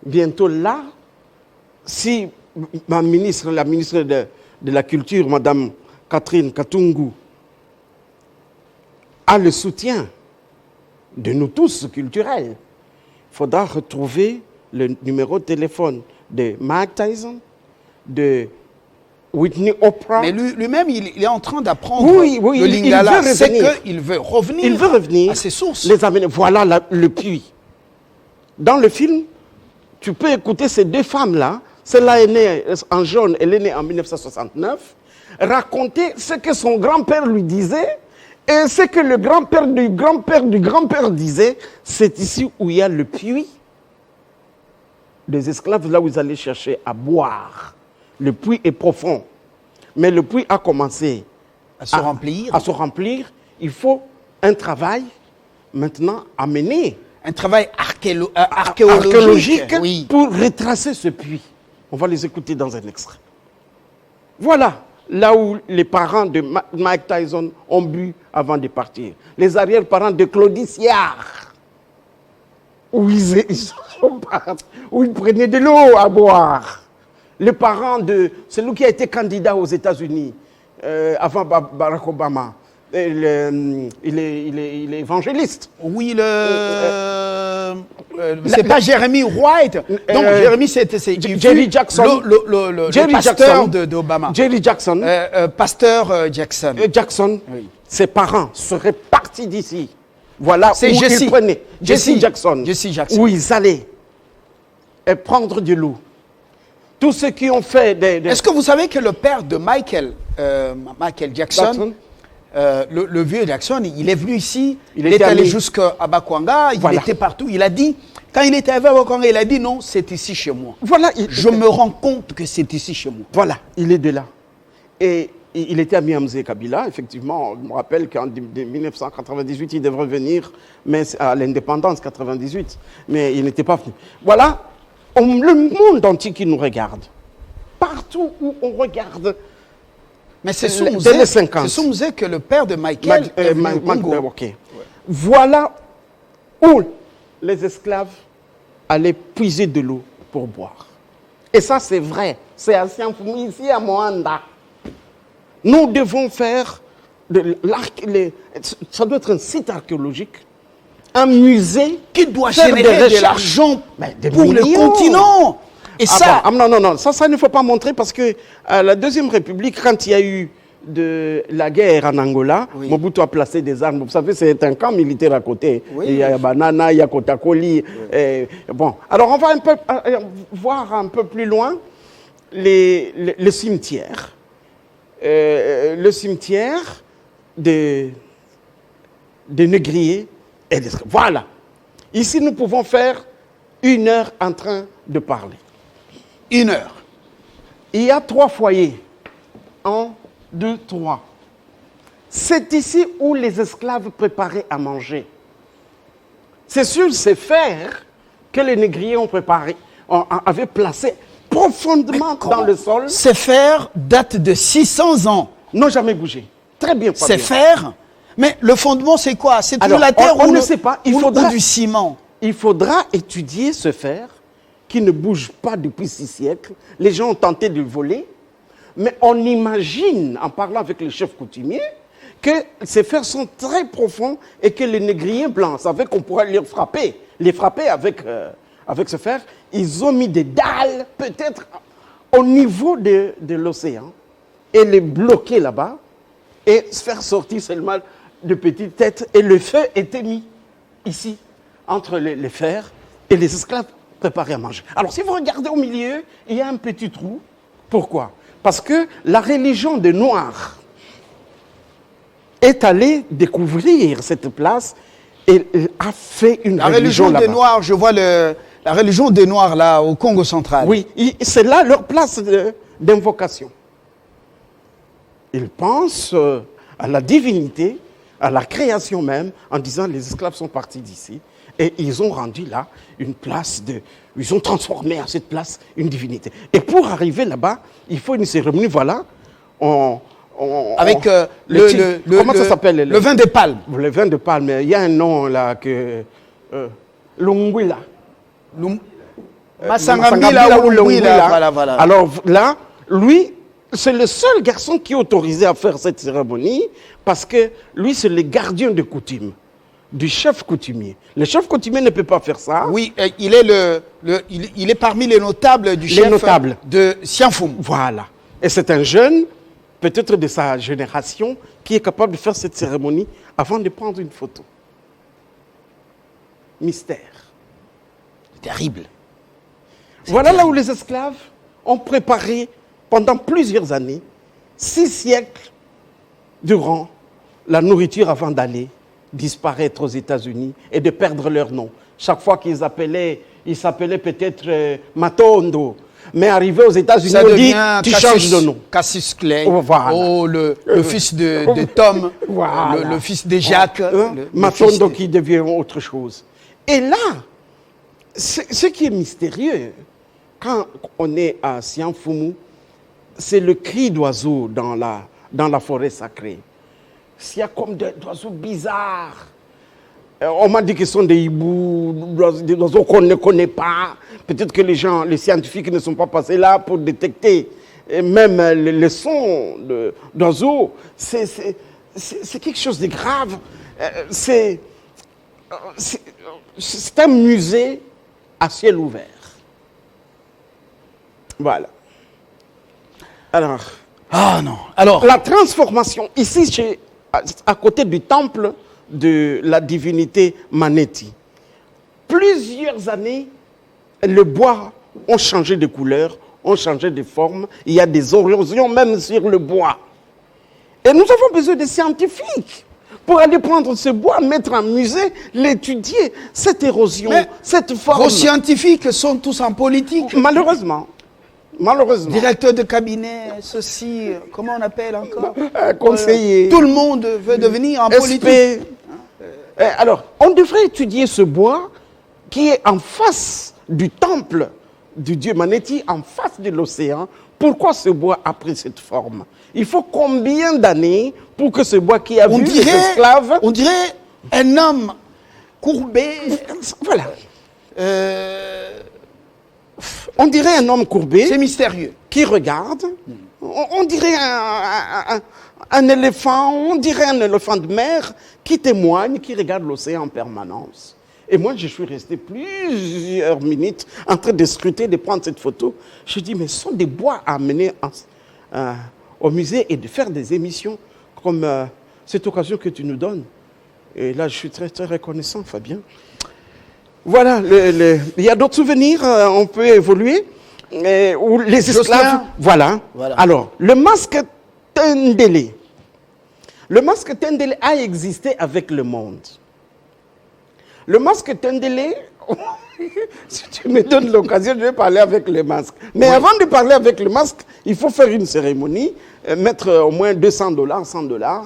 Speaker 4: Bientôt là, si la ministre de la Culture, Madame Catherine Katungu, a le soutien de nous tous culturels, il faudra retrouver le numéro de téléphone de Mike Tyson, de Whitney Oprah.
Speaker 1: Mais lui-même, il est en train d'apprendre
Speaker 4: le
Speaker 1: lingala. C'est qu'il veut revenir.
Speaker 4: Il veut revenir
Speaker 1: à ses sources.
Speaker 4: Les amener. Voilà le puits. Dans le film, tu peux écouter ces deux femmes-là. Celle-là est née en jaune, elle est née en 1969. Raconter ce que son grand-père lui disait et ce que le grand-père du grand-père du grand-père disait. C'est ici où il y a le puits des esclaves, là où ils allaient chercher à boire. Le puits est profond. Mais le puits a commencé
Speaker 1: à se remplir.
Speaker 4: À se remplir. Il faut un travail maintenant à mener.
Speaker 1: Un travail archéologique
Speaker 4: oui, pour retracer ce puits. On va les écouter dans un extrait. Voilà là où les parents de Mike Tyson ont bu avant de partir. Les arrière-parents de Claudice Yard. Où ils prenaient de l'eau à boire. Les parents de celui qui a été candidat aux États-Unis avant Barack Obama. Il est évangéliste.
Speaker 1: Oui, c'est pas Jeremy White. Donc Jeremy, c'est
Speaker 4: Jerry Jackson.
Speaker 1: Le pasteur d'Obama.
Speaker 4: Jerry Jackson.
Speaker 1: Pasteur Jackson.
Speaker 4: Jackson. Oui. Ses parents seraient partis d'ici. Voilà où
Speaker 1: Jesse.
Speaker 4: ils prenaient. Jesse Jackson. Où ils allaient prendre de l'eau. Tous ceux qui ont fait
Speaker 1: Est-ce que vous savez que le père de Michael Jackson, le vieux Jackson, il est venu ici, il est allé jusqu'à Bakwanga, il était partout, il a dit, quand il était arrivé à Bakwanga, il a dit non, c'est ici chez moi.
Speaker 4: Voilà,
Speaker 1: je me rends compte que c'est ici chez moi.
Speaker 4: Voilà, il est de là. Et il était à Miamzé Kabila, effectivement, je me rappelle qu'en 1998, il devrait venir, mais à l'indépendance 98, mais il n'était pas venu. Voilà. Le monde entier qui nous regarde, partout où on regarde,
Speaker 1: mais c'est sous Mouzé que le père de Michael
Speaker 4: okay. Voilà où les esclaves allaient puiser de l'eau pour boire. Et ça c'est vrai, c'est à Sianfoumou, ici à Moanda. Nous devons faire ça doit être un site archéologique, un musée
Speaker 1: qui doit
Speaker 4: faire
Speaker 1: générer
Speaker 4: des
Speaker 1: de
Speaker 4: recherches.
Speaker 1: l'argent
Speaker 4: Des
Speaker 1: pour le
Speaker 4: millions.
Speaker 1: continent. Et ça,
Speaker 4: Non, ça ne faut pas montrer parce que la Deuxième République, quand il y a eu de la guerre en Angola,
Speaker 1: Oui.
Speaker 4: Mobutu a placé des armes. Vous savez, c'est un camp militaire à côté.
Speaker 1: Oui.
Speaker 4: Il y a Banana, il y a Kotakoli. Bon, alors on va voir un peu plus loin le cimetière. Le cimetière des négriers et des... Voilà. Ici, nous pouvons faire 1 heure en train de parler.
Speaker 1: 1 heure.
Speaker 4: Il y a 3 foyers. 1, 2, 3. C'est ici où les esclaves préparaient à manger. C'est sur ces fers que les négriers ont préparé, avaient placé profondément dans le sol.
Speaker 1: Ces fers datent de 600 ans.
Speaker 4: N'ont jamais bougé. Très bien,
Speaker 1: Ces
Speaker 4: Fabien.
Speaker 1: fers, mais le fondement, c'est quoi? C'est toujours
Speaker 4: Alors,
Speaker 1: la terre
Speaker 4: on
Speaker 1: ou
Speaker 4: ne sait pas. Il
Speaker 1: ou
Speaker 4: faudra-
Speaker 1: du ciment?
Speaker 4: Il faudra étudier ce fer qui ne bouge pas depuis 6 siècles. Les gens ont tenté de le voler, mais on imagine, en parlant avec les chefs coutumiers, que ces fers sont très profonds et que les négriers blancs savaient qu'on pourrait les frapper avec ce fer. Ils ont mis des dalles, peut-être au niveau de l'océan, et les bloquer là-bas, et faire sortir seulement de petites têtes. Et le feu était mis ici, entre les fers, et les esclaves préparés à manger. Alors si vous regardez au milieu, il y a un petit trou. Pourquoi? Parce que la religion des Noirs est allée découvrir cette place et a fait une
Speaker 1: La religion des
Speaker 4: là-bas.
Speaker 1: Noirs, je vois la religion des Noirs là, au Congo central.
Speaker 4: Oui, c'est là leur place d'invocation. Ils pensent à la divinité, à la création même, en disant les esclaves sont partis d'ici. Et ils ont rendu là une place ils ont transformé à cette place une divinité. Et pour arriver là-bas, il faut une cérémonie, voilà.
Speaker 1: Avec
Speaker 4: comment ça s'appelle
Speaker 1: le vin des palmes.
Speaker 4: Le vin de palme, il y a un nom là que... Lungwila.
Speaker 1: Masangambila ou Lungwila, voilà.
Speaker 4: Alors là, lui, c'est le seul garçon qui est autorisé à faire cette cérémonie parce que lui, c'est le gardien de coutume, du chef coutumier. Le chef coutumier ne peut pas faire ça.
Speaker 1: Oui, il est parmi les notables du chef
Speaker 4: notables.
Speaker 1: de Sianfoum.
Speaker 4: Voilà. Et c'est un jeune, peut-être de sa génération, qui est capable de faire cette cérémonie avant de prendre une photo. Mystère.
Speaker 1: Terrible.
Speaker 4: Voilà là où les esclaves ont préparé pendant plusieurs années, 6 siècles, durant la nourriture avant d'aller disparaître aux États-Unis et de perdre leur nom. Chaque fois qu'ils s'appelaient peut-être Matondo, mais arrivé aux États-Unis,
Speaker 1: Ça
Speaker 4: on dit
Speaker 1: devient
Speaker 4: tu changes de nom.
Speaker 1: Cassius Clay,
Speaker 4: Oh, voilà.
Speaker 1: le fils de Tom,
Speaker 4: Voilà.
Speaker 1: le fils de Jacques. le
Speaker 4: Matondo
Speaker 1: fils
Speaker 4: qui devient autre chose. Et là, ce qui est mystérieux, quand on est à Sianfoumou, c'est le cri d'oiseaux dans la forêt sacrée. S'il y a comme des oiseaux bizarres, on m'a dit qu'ils sont des hiboux, des oiseaux qu'on ne connaît pas. Peut-être que les scientifiques ne sont pas passés là pour détecter. Et même le son d'oiseaux, c'est quelque chose de grave. C'est un musée à ciel ouvert. Voilà. Alors,
Speaker 1: Ah non. Alors,
Speaker 4: la transformation, ici, à côté du temple de la divinité Maneti, plusieurs années, le bois ont changé de couleur, ont changé de forme. Il y a des érosions même sur le bois. Et nous avons besoin de scientifiques pour aller prendre ce bois, mettre en musée, l'étudier, cette érosion,
Speaker 1: Mais
Speaker 4: cette forme.
Speaker 1: vos scientifiques sont tous en politique.
Speaker 4: Malheureusement.
Speaker 1: Directeur de cabinet, ceci, comment on appelle encore
Speaker 4: Conseiller.
Speaker 1: Tout le monde veut devenir en
Speaker 4: SP.
Speaker 1: politique.
Speaker 4: Alors, on devrait étudier ce bois qui est en face du temple du dieu Maneti, en face de l'océan. Pourquoi ce bois a pris cette forme? Il faut combien d'années pour que ce bois qui a vu les esclaves...
Speaker 1: On dirait un homme courbé.
Speaker 4: Voilà. On dirait un homme courbé
Speaker 1: C'est mystérieux.
Speaker 4: qui regarde. On dirait un éléphant, on dirait un éléphant de mer qui témoigne, qui regarde l'océan en permanence. Et moi, je suis resté plusieurs minutes en train de scruter, de prendre cette photo. Je dis, mais ce sont des bois à amener au musée et de faire des émissions comme cette occasion que tu nous donnes. Et là, je suis très, très reconnaissant, Fabien. Voilà, il y a d'autres souvenirs, on peut évoluer. Où les esclaves... Voilà. Alors, le masque Tendele. Le masque Tendele a existé avec le monde. Le masque Tendele, si tu me donnes l'occasion, je vais parler avec le masque. Mais avant de parler avec le masque, il faut faire une cérémonie, mettre au moins $200, $100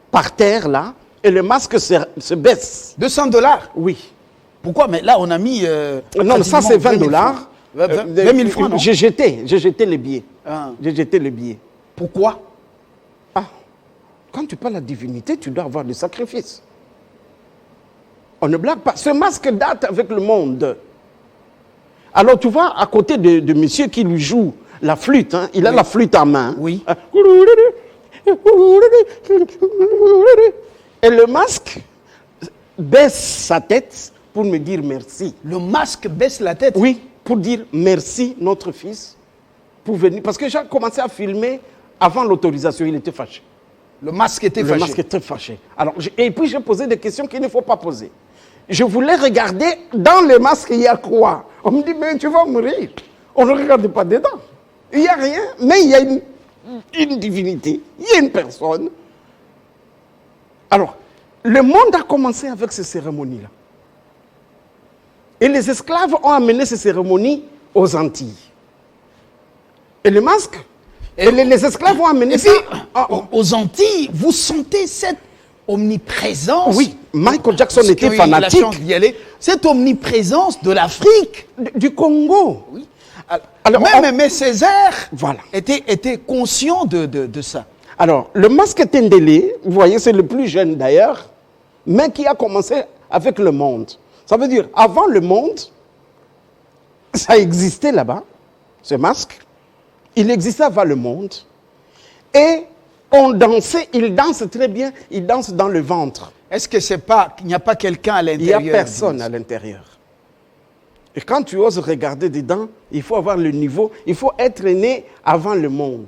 Speaker 4: par terre là, et le masque se baisse.
Speaker 1: $200?
Speaker 4: Oui.
Speaker 1: Pourquoi? Mais là, on a mis...
Speaker 4: non, ça c'est $20.
Speaker 1: 20 000 francs, non?
Speaker 4: J'ai jeté les billets.
Speaker 1: Ah.
Speaker 4: J'ai jeté les billets.
Speaker 1: Pourquoi?
Speaker 4: Quand tu parles de la divinité, tu dois avoir des sacrifices. On ne blague pas. Ce masque date avec le monde. Alors tu vois, à côté de monsieur qui lui joue la flûte, hein, il a la flûte en main.
Speaker 1: Oui.
Speaker 4: Et le masque baisse sa tête pour me dire merci.
Speaker 1: Le masque baisse la tête?
Speaker 4: Oui, pour dire merci, notre fils, pour venir. Parce que j'ai commencé à filmer avant l'autorisation, il était fâché.
Speaker 1: Le masque était fâché.
Speaker 4: Le masque était fâché. Alors, et puis j'ai posé des questions qu'il ne faut pas poser. Je voulais regarder dans le masque, il y a quoi? On me dit, mais tu vas mourir. On ne regarde pas dedans. Il n'y a rien, mais il y a une divinité, il y a une personne. Alors, le monde a commencé avec ces cérémonies-là. Et les esclaves ont amené ces cérémonies aux Antilles. Et le masque, et les esclaves ont amené ça.
Speaker 1: Aux Antilles, vous sentez cette omniprésence?
Speaker 4: Oui, Michael Jackson était fanatique.
Speaker 1: D'y aller. Cette omniprésence de l'Afrique.
Speaker 4: Du Congo.
Speaker 1: Oui.
Speaker 4: Alors,
Speaker 1: même Césaire
Speaker 4: voilà.
Speaker 1: était conscient de ça.
Speaker 4: Alors, le masque Tendele, vous voyez, c'est le plus jeune d'ailleurs, mais qui a commencé avec le monde. Ça veut dire, avant le monde, ça existait là-bas, ce masque. Il existait avant le monde. Et on dansait, il danse très bien, il danse dans le ventre.
Speaker 1: Est-ce que c'est pas qu'il n'y a pas quelqu'un à l'intérieur?
Speaker 4: Il n'y a personne à l'intérieur. Et quand tu oses regarder dedans, il faut avoir le niveau, il faut être né avant le monde.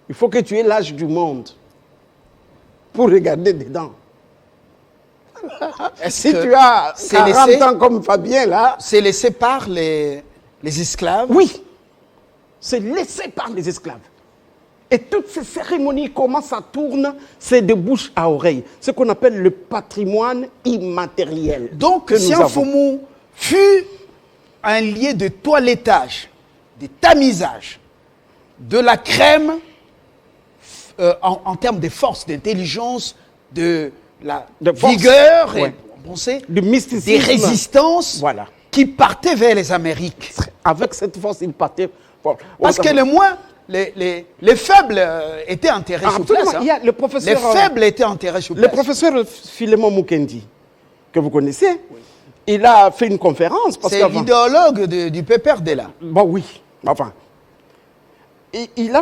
Speaker 4: Il faut que tu aies l'âge du monde pour regarder dedans. Si tu as 40 ans comme Fabien là...
Speaker 1: C'est laissé par les esclaves?
Speaker 4: Oui, c'est laissé par les esclaves. Et toutes ces cérémonies, comment ça tourne, c'est de bouche à oreille. Ce qu'on appelle le patrimoine immatériel.
Speaker 1: Donc, Sianfoumou fut un lieu de toilettage, de tamisage, de la crème en termes de force, d'intelligence, de la vigueur, et,
Speaker 4: du mysticisme,
Speaker 1: des résistances qui partaient vers les Amériques.
Speaker 4: Avec cette force, ils partaient.
Speaker 1: Parce que le moins, les faibles étaient enterrés sur place.
Speaker 4: Il y a le professeur,
Speaker 1: les faibles étaient enterrés sur place.
Speaker 4: Le professeur Philémon Mukendi, que vous connaissez, il a fait une conférence.
Speaker 1: C'est l'idéologue du PPRD-là.
Speaker 4: Bon, oui, enfin. Il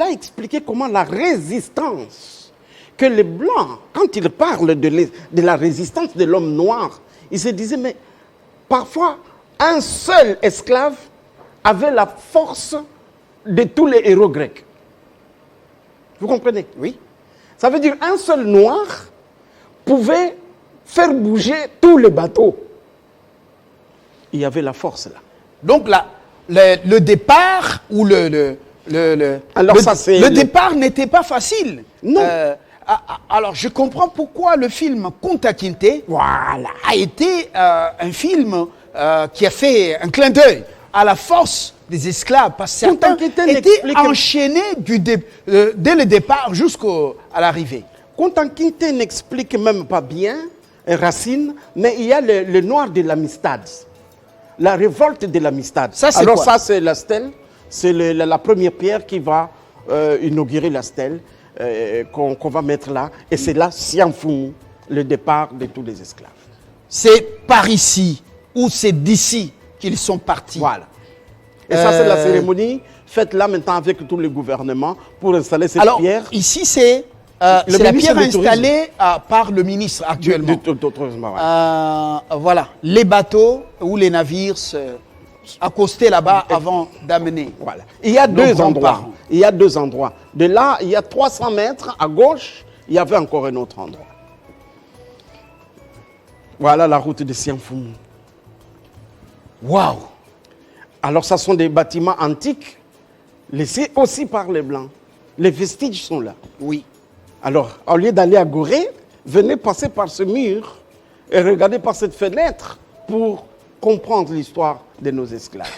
Speaker 4: a expliqué comment la résistance, que les Blancs, quand ils parlent de la résistance de l'homme noir, ils se disaient, mais parfois, un seul esclave avait la force de tous les héros grecs. Vous comprenez?
Speaker 1: Oui.
Speaker 4: Ça veut dire un seul noir pouvait faire bouger tous les bateaux. Il y avait la force là.
Speaker 1: Donc le départ ou le départ n'était pas facile.
Speaker 4: Non.
Speaker 1: Alors je comprends pourquoi le film Kunta Kinte a été un film qui a fait un clin d'œil à la force des esclaves, parce que certains étaient enchaînés dès le départ jusqu'à l'arrivée.
Speaker 4: Kunta Kinte n'explique même pas bien Racine, mais il y a le noir de l'Amistad, la révolte de l'Amistad. Alors ça, c'est la stèle, c'est la première pierre qui va inaugurer la stèle qu'on va mettre là, et c'est là Sianfoumou, le départ de tous les esclaves.
Speaker 1: C'est par ici, ou c'est d'ici qu'ils sont partis.
Speaker 4: Voilà. Et ça, c'est la cérémonie faites là maintenant avec tous les gouvernements pour installer cette
Speaker 1: Alors,
Speaker 4: pierre.
Speaker 1: ici, c'est la pierre installée par le ministre actuellement.
Speaker 4: Du tourisme, ouais.
Speaker 1: Voilà, les bateaux ou les navires accostés là-bas avant d'amener.
Speaker 4: Voilà. Il y a deux endroits. Il y a deux endroits. De là, il y a 300 mètres à gauche, il y avait encore un autre endroit. Voilà la route de Sianfoumou.
Speaker 1: Waouh!
Speaker 4: Alors, ce sont des bâtiments antiques, laissés aussi par les Blancs. Les vestiges sont là.
Speaker 1: Oui.
Speaker 4: Alors, au lieu d'aller à Gorée, venez passer par ce mur et regardez par cette fenêtre pour comprendre l'histoire de nos esclaves.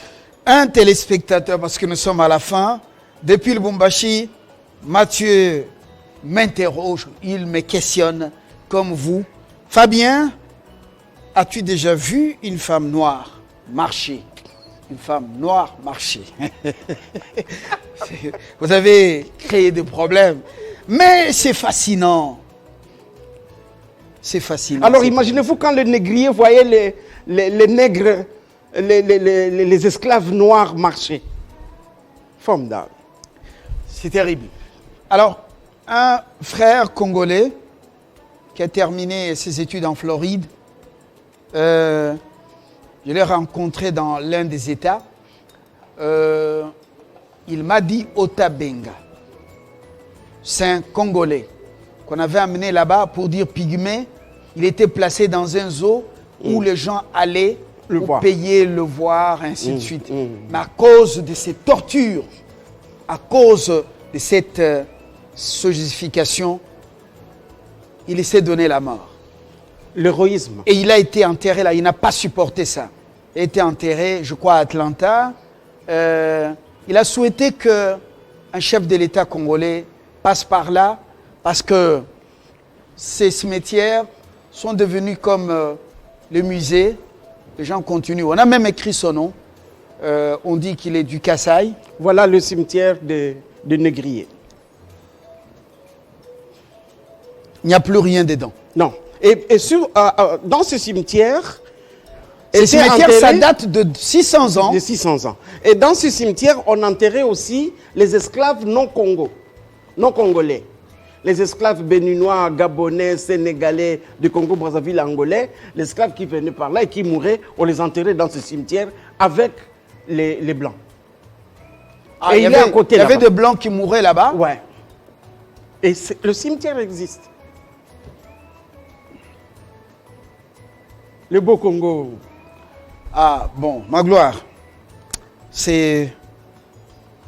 Speaker 1: Un téléspectateur, parce que nous sommes à la fin, depuis le Lubumbashi, Mathieu m'interroge, il me questionne comme vous. Fabien, as-tu déjà vu une femme noire marcher? Une femme noire marcher. Vous avez créé des problèmes. Mais c'est fascinant. C'est fascinant.
Speaker 4: Alors imaginez-vous quand les négriers voyaient les nègres, les esclaves noirs marcher. Formidable.
Speaker 1: C'est terrible. Alors, un frère congolais qui a terminé ses études en Floride, je l'ai rencontré dans l'un des États. Il m'a dit Otabenga. C'est un Congolais qu'on avait amené là-bas pour dire pygmée. Il était placé dans un zoo où les gens allaient payer, le voir, ainsi de suite. Mais à cause de ces tortures, à cause de cette justification, il s'est donné la mort.
Speaker 4: L'héroïsme.
Speaker 1: Et il a été enterré là, il n'a pas supporté ça. Il a été enterré, je crois, à Atlanta. Il a souhaité qu'un chef de l'État congolais passe par là parce que ces cimetières sont devenus comme le musée. Les gens continuent. On a même écrit son nom. On dit qu'il est du Kasaï.
Speaker 4: Voilà le cimetière de négriers.
Speaker 1: Il n'y a plus rien dedans.
Speaker 4: Non. Et dans ce cimetière...
Speaker 1: Ce cimetière, ça date de 600 ans.
Speaker 4: De 600 ans. Et dans ce cimetière, on enterrait aussi les esclaves non congolais. Les esclaves béninois, gabonais, sénégalais, du Congo-Brazzaville, angolais, les esclaves qui venaient par là et qui mouraient, on les enterrait dans ce cimetière avec les Blancs.
Speaker 1: Ah, il y avait des Blancs qui mouraient là-bas?
Speaker 4: Ouais. Et le cimetière existe. Le beau Congo.
Speaker 1: Ah, bon, ma gloire, c'est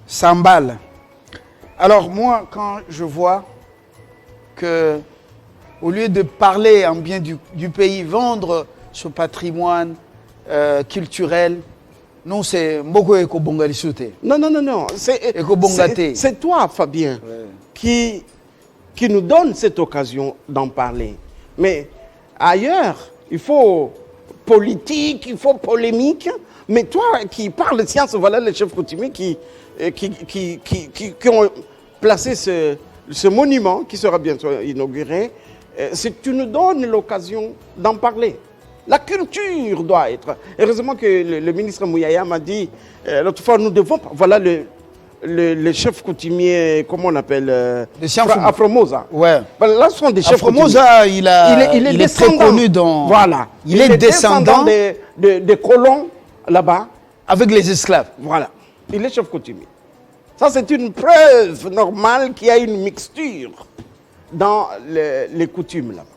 Speaker 1: Sambal. Alors moi, quand je vois que, au lieu de parler en bien du pays, vendre ce patrimoine culturel, nous, c'est beaucoup Ekobongalisute.
Speaker 4: Non. C'est toi, Fabien, qui nous donne cette occasion d'en parler. Mais ailleurs, il faut politique, il faut polémique. Mais toi qui parles de science, voilà les chefs coutumiers qui ont placé ce monument qui sera bientôt inauguré. Tu nous donnes l'occasion d'en parler. La culture doit être. Heureusement que le ministre Mouyaya m'a dit, l'autre fois, nous devons... Voilà le chef coutumier, comment on appelle Afromosa.
Speaker 1: Ouais.
Speaker 4: Là, ce sont des chefs
Speaker 1: Afromosa, il est très connu dans...
Speaker 4: Voilà.
Speaker 1: Il est descendant
Speaker 4: des colons là-bas.
Speaker 1: Avec les esclaves.
Speaker 4: Voilà. Il est chef coutumier. Ça, c'est une preuve normale qu'il y a une mixture dans les coutumes là-bas.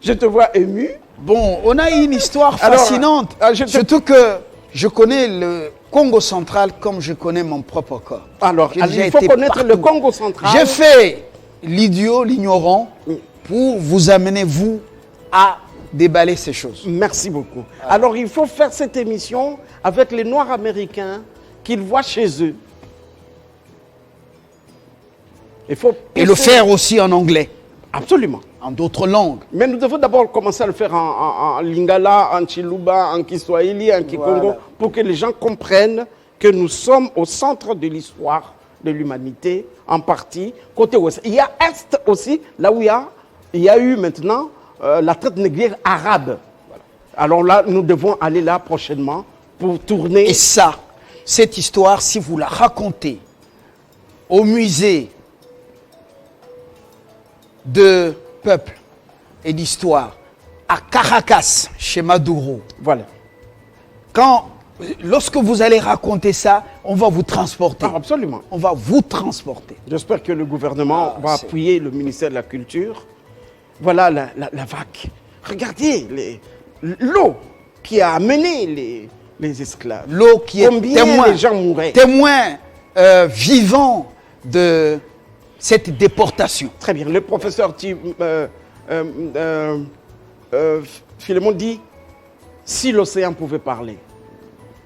Speaker 4: Je te vois ému.
Speaker 1: Bon, on a une histoire fascinante. Surtout que je connais le Congo central comme je connais mon propre corps.
Speaker 4: Alors il faut connaître le Congo central.
Speaker 1: J'ai fait l'idiot, l'ignorant, pour vous amener, vous, à déballer ces choses.
Speaker 4: Merci beaucoup. Alors il faut faire cette émission avec les Noirs américains qu'ils voient chez eux.
Speaker 1: Et le faire aussi en anglais.
Speaker 4: Absolument.
Speaker 1: En d'autres langues.
Speaker 4: Mais nous devons d'abord commencer à le faire en lingala, en chiluba, en kiswahili, en kikongo, pour que les gens comprennent que nous sommes au centre de l'histoire de l'humanité, en partie, côté ouest. Il y a est aussi, là où il y a eu maintenant la traite négrière arabe. Alors là, nous devons aller là prochainement pour tourner.
Speaker 1: Et ça, cette histoire, si vous la racontez au musée de peuple et d'histoire à Caracas, chez Maduro,
Speaker 4: Voilà.
Speaker 1: lorsque vous allez raconter ça, on va vous transporter.
Speaker 4: Ah, absolument.
Speaker 1: On va vous transporter.
Speaker 4: J'espère que le gouvernement va appuyer le ministère de la Culture. Voilà la vague. Regardez l'eau qui a amené les esclaves.
Speaker 1: L'eau qui est
Speaker 4: Combien les gens mouraient.
Speaker 1: témoin vivant de cette déportation.
Speaker 4: Très bien. Le professeur Philémon dit, si l'océan pouvait parler,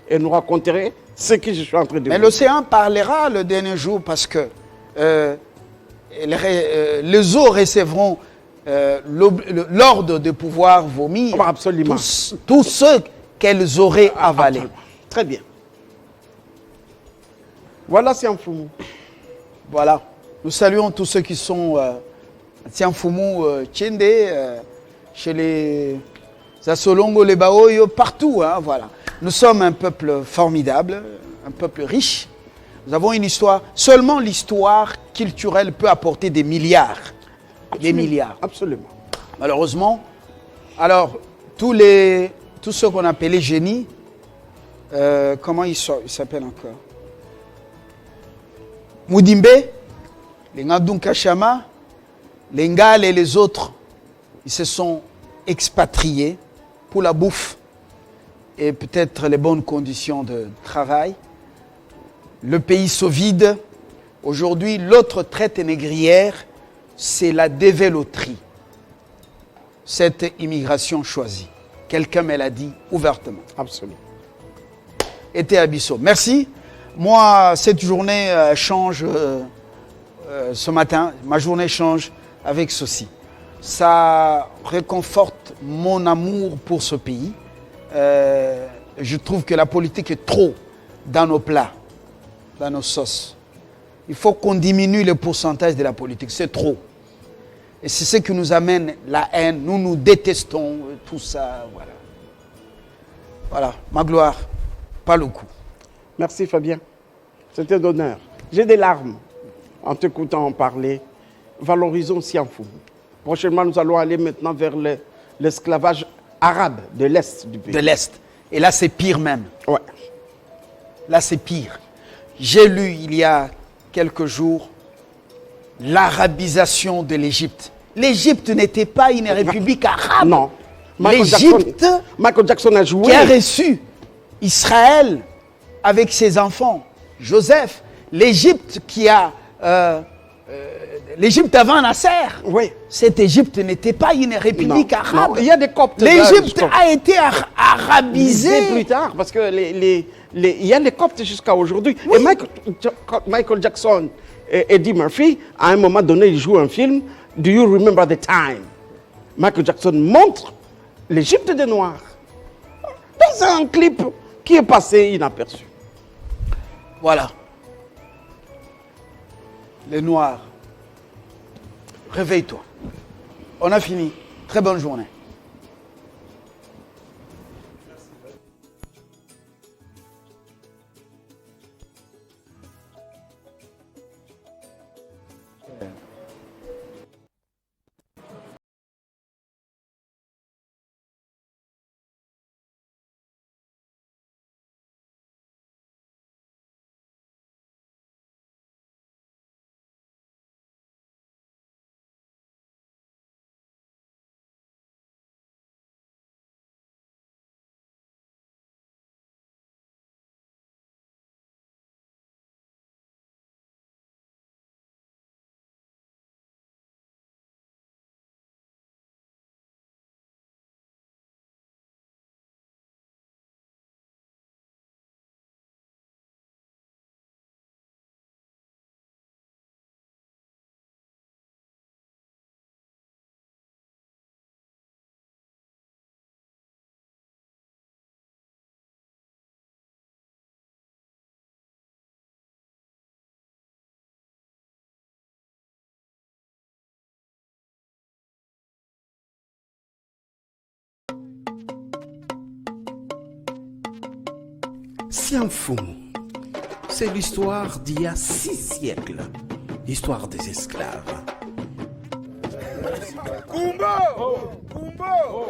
Speaker 4: et nous raconterait ce que je suis en train de
Speaker 1: Mais
Speaker 4: dire.
Speaker 1: l'océan parlera le dernier jour parce que les eaux recevront l'ordre de pouvoir vomir
Speaker 4: Absolument.
Speaker 1: tous ceux qu'elles auraient avalés.
Speaker 4: Absolument. Très bien. Voilà, c'est un fou.
Speaker 1: Voilà. Nous saluons tous ceux qui sont à Tianfumu, Tchende, chez les Asolongo, les Baoyo, partout. Hein, voilà. Nous sommes un peuple formidable, un peuple riche. Nous avons une histoire. Seulement l'histoire culturelle peut apporter des milliards.
Speaker 4: Absolument.
Speaker 1: Des milliards.
Speaker 4: Absolument.
Speaker 1: Malheureusement, alors, tous ceux qu'on appelait génies, comment ils s'appellent encore? Moudimbe, les Ngadun Kachama, les Ngales et les autres, ils se sont expatriés pour la bouffe et peut-être les bonnes conditions de travail. Le pays se vide. Aujourd'hui, l'autre traite négrière, c'est la dévéloterie. Cette immigration choisie. Quelqu'un me l'a dit ouvertement.
Speaker 4: Absolument.
Speaker 1: Était Abisso. Merci. Moi, cette journée change ce matin. Ma journée change avec ceci. Ça réconforte mon amour pour ce pays. Je trouve que la politique est trop dans nos plats, dans nos sauces. Il faut qu'on diminue le pourcentage de la politique. C'est trop. Et c'est ce qui nous amène la haine. Nous nous détestons, tout ça. Voilà. Voilà. Ma gloire, pas le coup.
Speaker 4: Merci Fabien. C'était un honneur. J'ai des larmes en t'écoutant en parler. Valorisons Sianfou. Prochainement, nous allons aller maintenant vers l'esclavage arabe de l'Est du pays.
Speaker 1: De l'Est. Et là, c'est pire même.
Speaker 4: Ouais.
Speaker 1: Là, c'est pire. J'ai lu il y a quelques jours l'arabisation de l'Égypte. L'Égypte n'était pas une république arabe.
Speaker 4: Non.
Speaker 1: L'Égypte
Speaker 4: Michael Jackson a joué.
Speaker 1: qui a reçu Israël avec ses enfants, Joseph. L'Égypte qui a... L'Égypte avant Nasser.
Speaker 4: Oui.
Speaker 1: Cette Égypte n'était pas une république
Speaker 4: Non,
Speaker 1: arabe.
Speaker 4: non, il y a des Coptes.
Speaker 1: L'Égypte a été arabisée.
Speaker 4: Plus tard, parce que il y a les Coptes jusqu'à aujourd'hui. Oui. Et Michael Jackson et Eddie Murphy, à un moment donné, ils jouent un film, Do You Remember the Time? Michael Jackson montre l'Égypte des Noirs dans un clip qui est passé inaperçu.
Speaker 1: Voilà. Les Noirs. Réveille-toi. On a fini. Très bonne journée.
Speaker 5: Sianfumu, c'est l'histoire d'il y a 6 siècles, l'histoire des esclaves.
Speaker 6: Kumbo! Kumbo!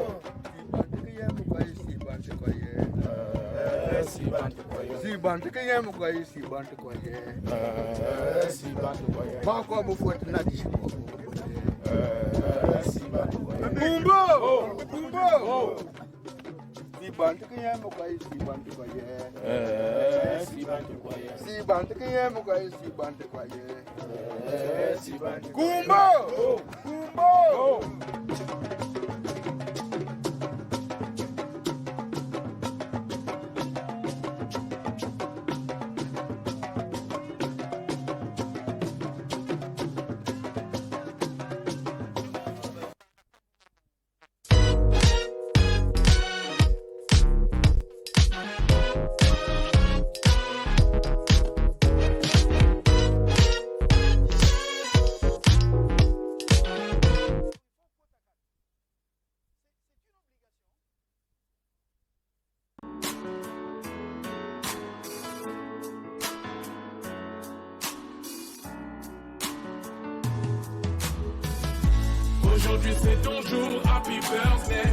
Speaker 7: Aujourd'hui c'est ton jour, happy birthday.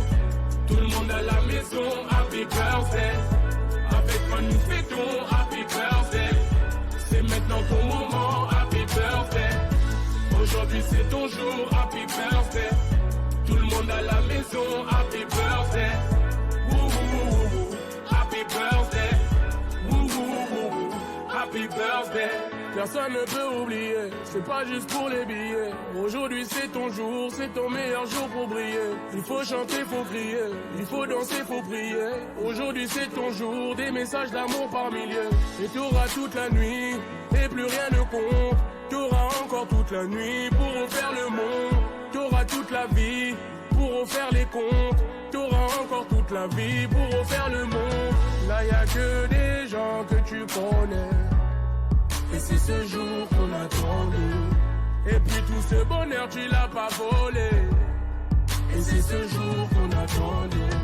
Speaker 7: Tout le monde à la maison, happy birthday. Avec moi nous fêtons, happy birthday. C'est maintenant ton moment, happy birthday. Aujourd'hui c'est ton jour, happy birthday. Tout le monde à la maison, happy birthday. Woo woo woo woo, happy birthday. Woo woo woo woo, happy birthday. Personne ne peut oublier, c'est pas juste pour les billets. Aujourd'hui c'est ton jour, c'est ton meilleur jour pour briller. Il faut chanter, faut crier, il faut danser, faut prier. Aujourd'hui c'est ton jour, des messages d'amour par milliers. Et t'auras toute la nuit, et plus rien ne compte. T'auras encore toute la nuit pour refaire le monde. T'auras toute la vie pour refaire les comptes. T'auras encore toute la vie pour refaire le monde. Là y a que des gens que tu connais. Et c'est ce jour qu'on attendait. Et puis tout ce bonheur tu l'as pas volé. Et c'est ce jour qu'on attendait.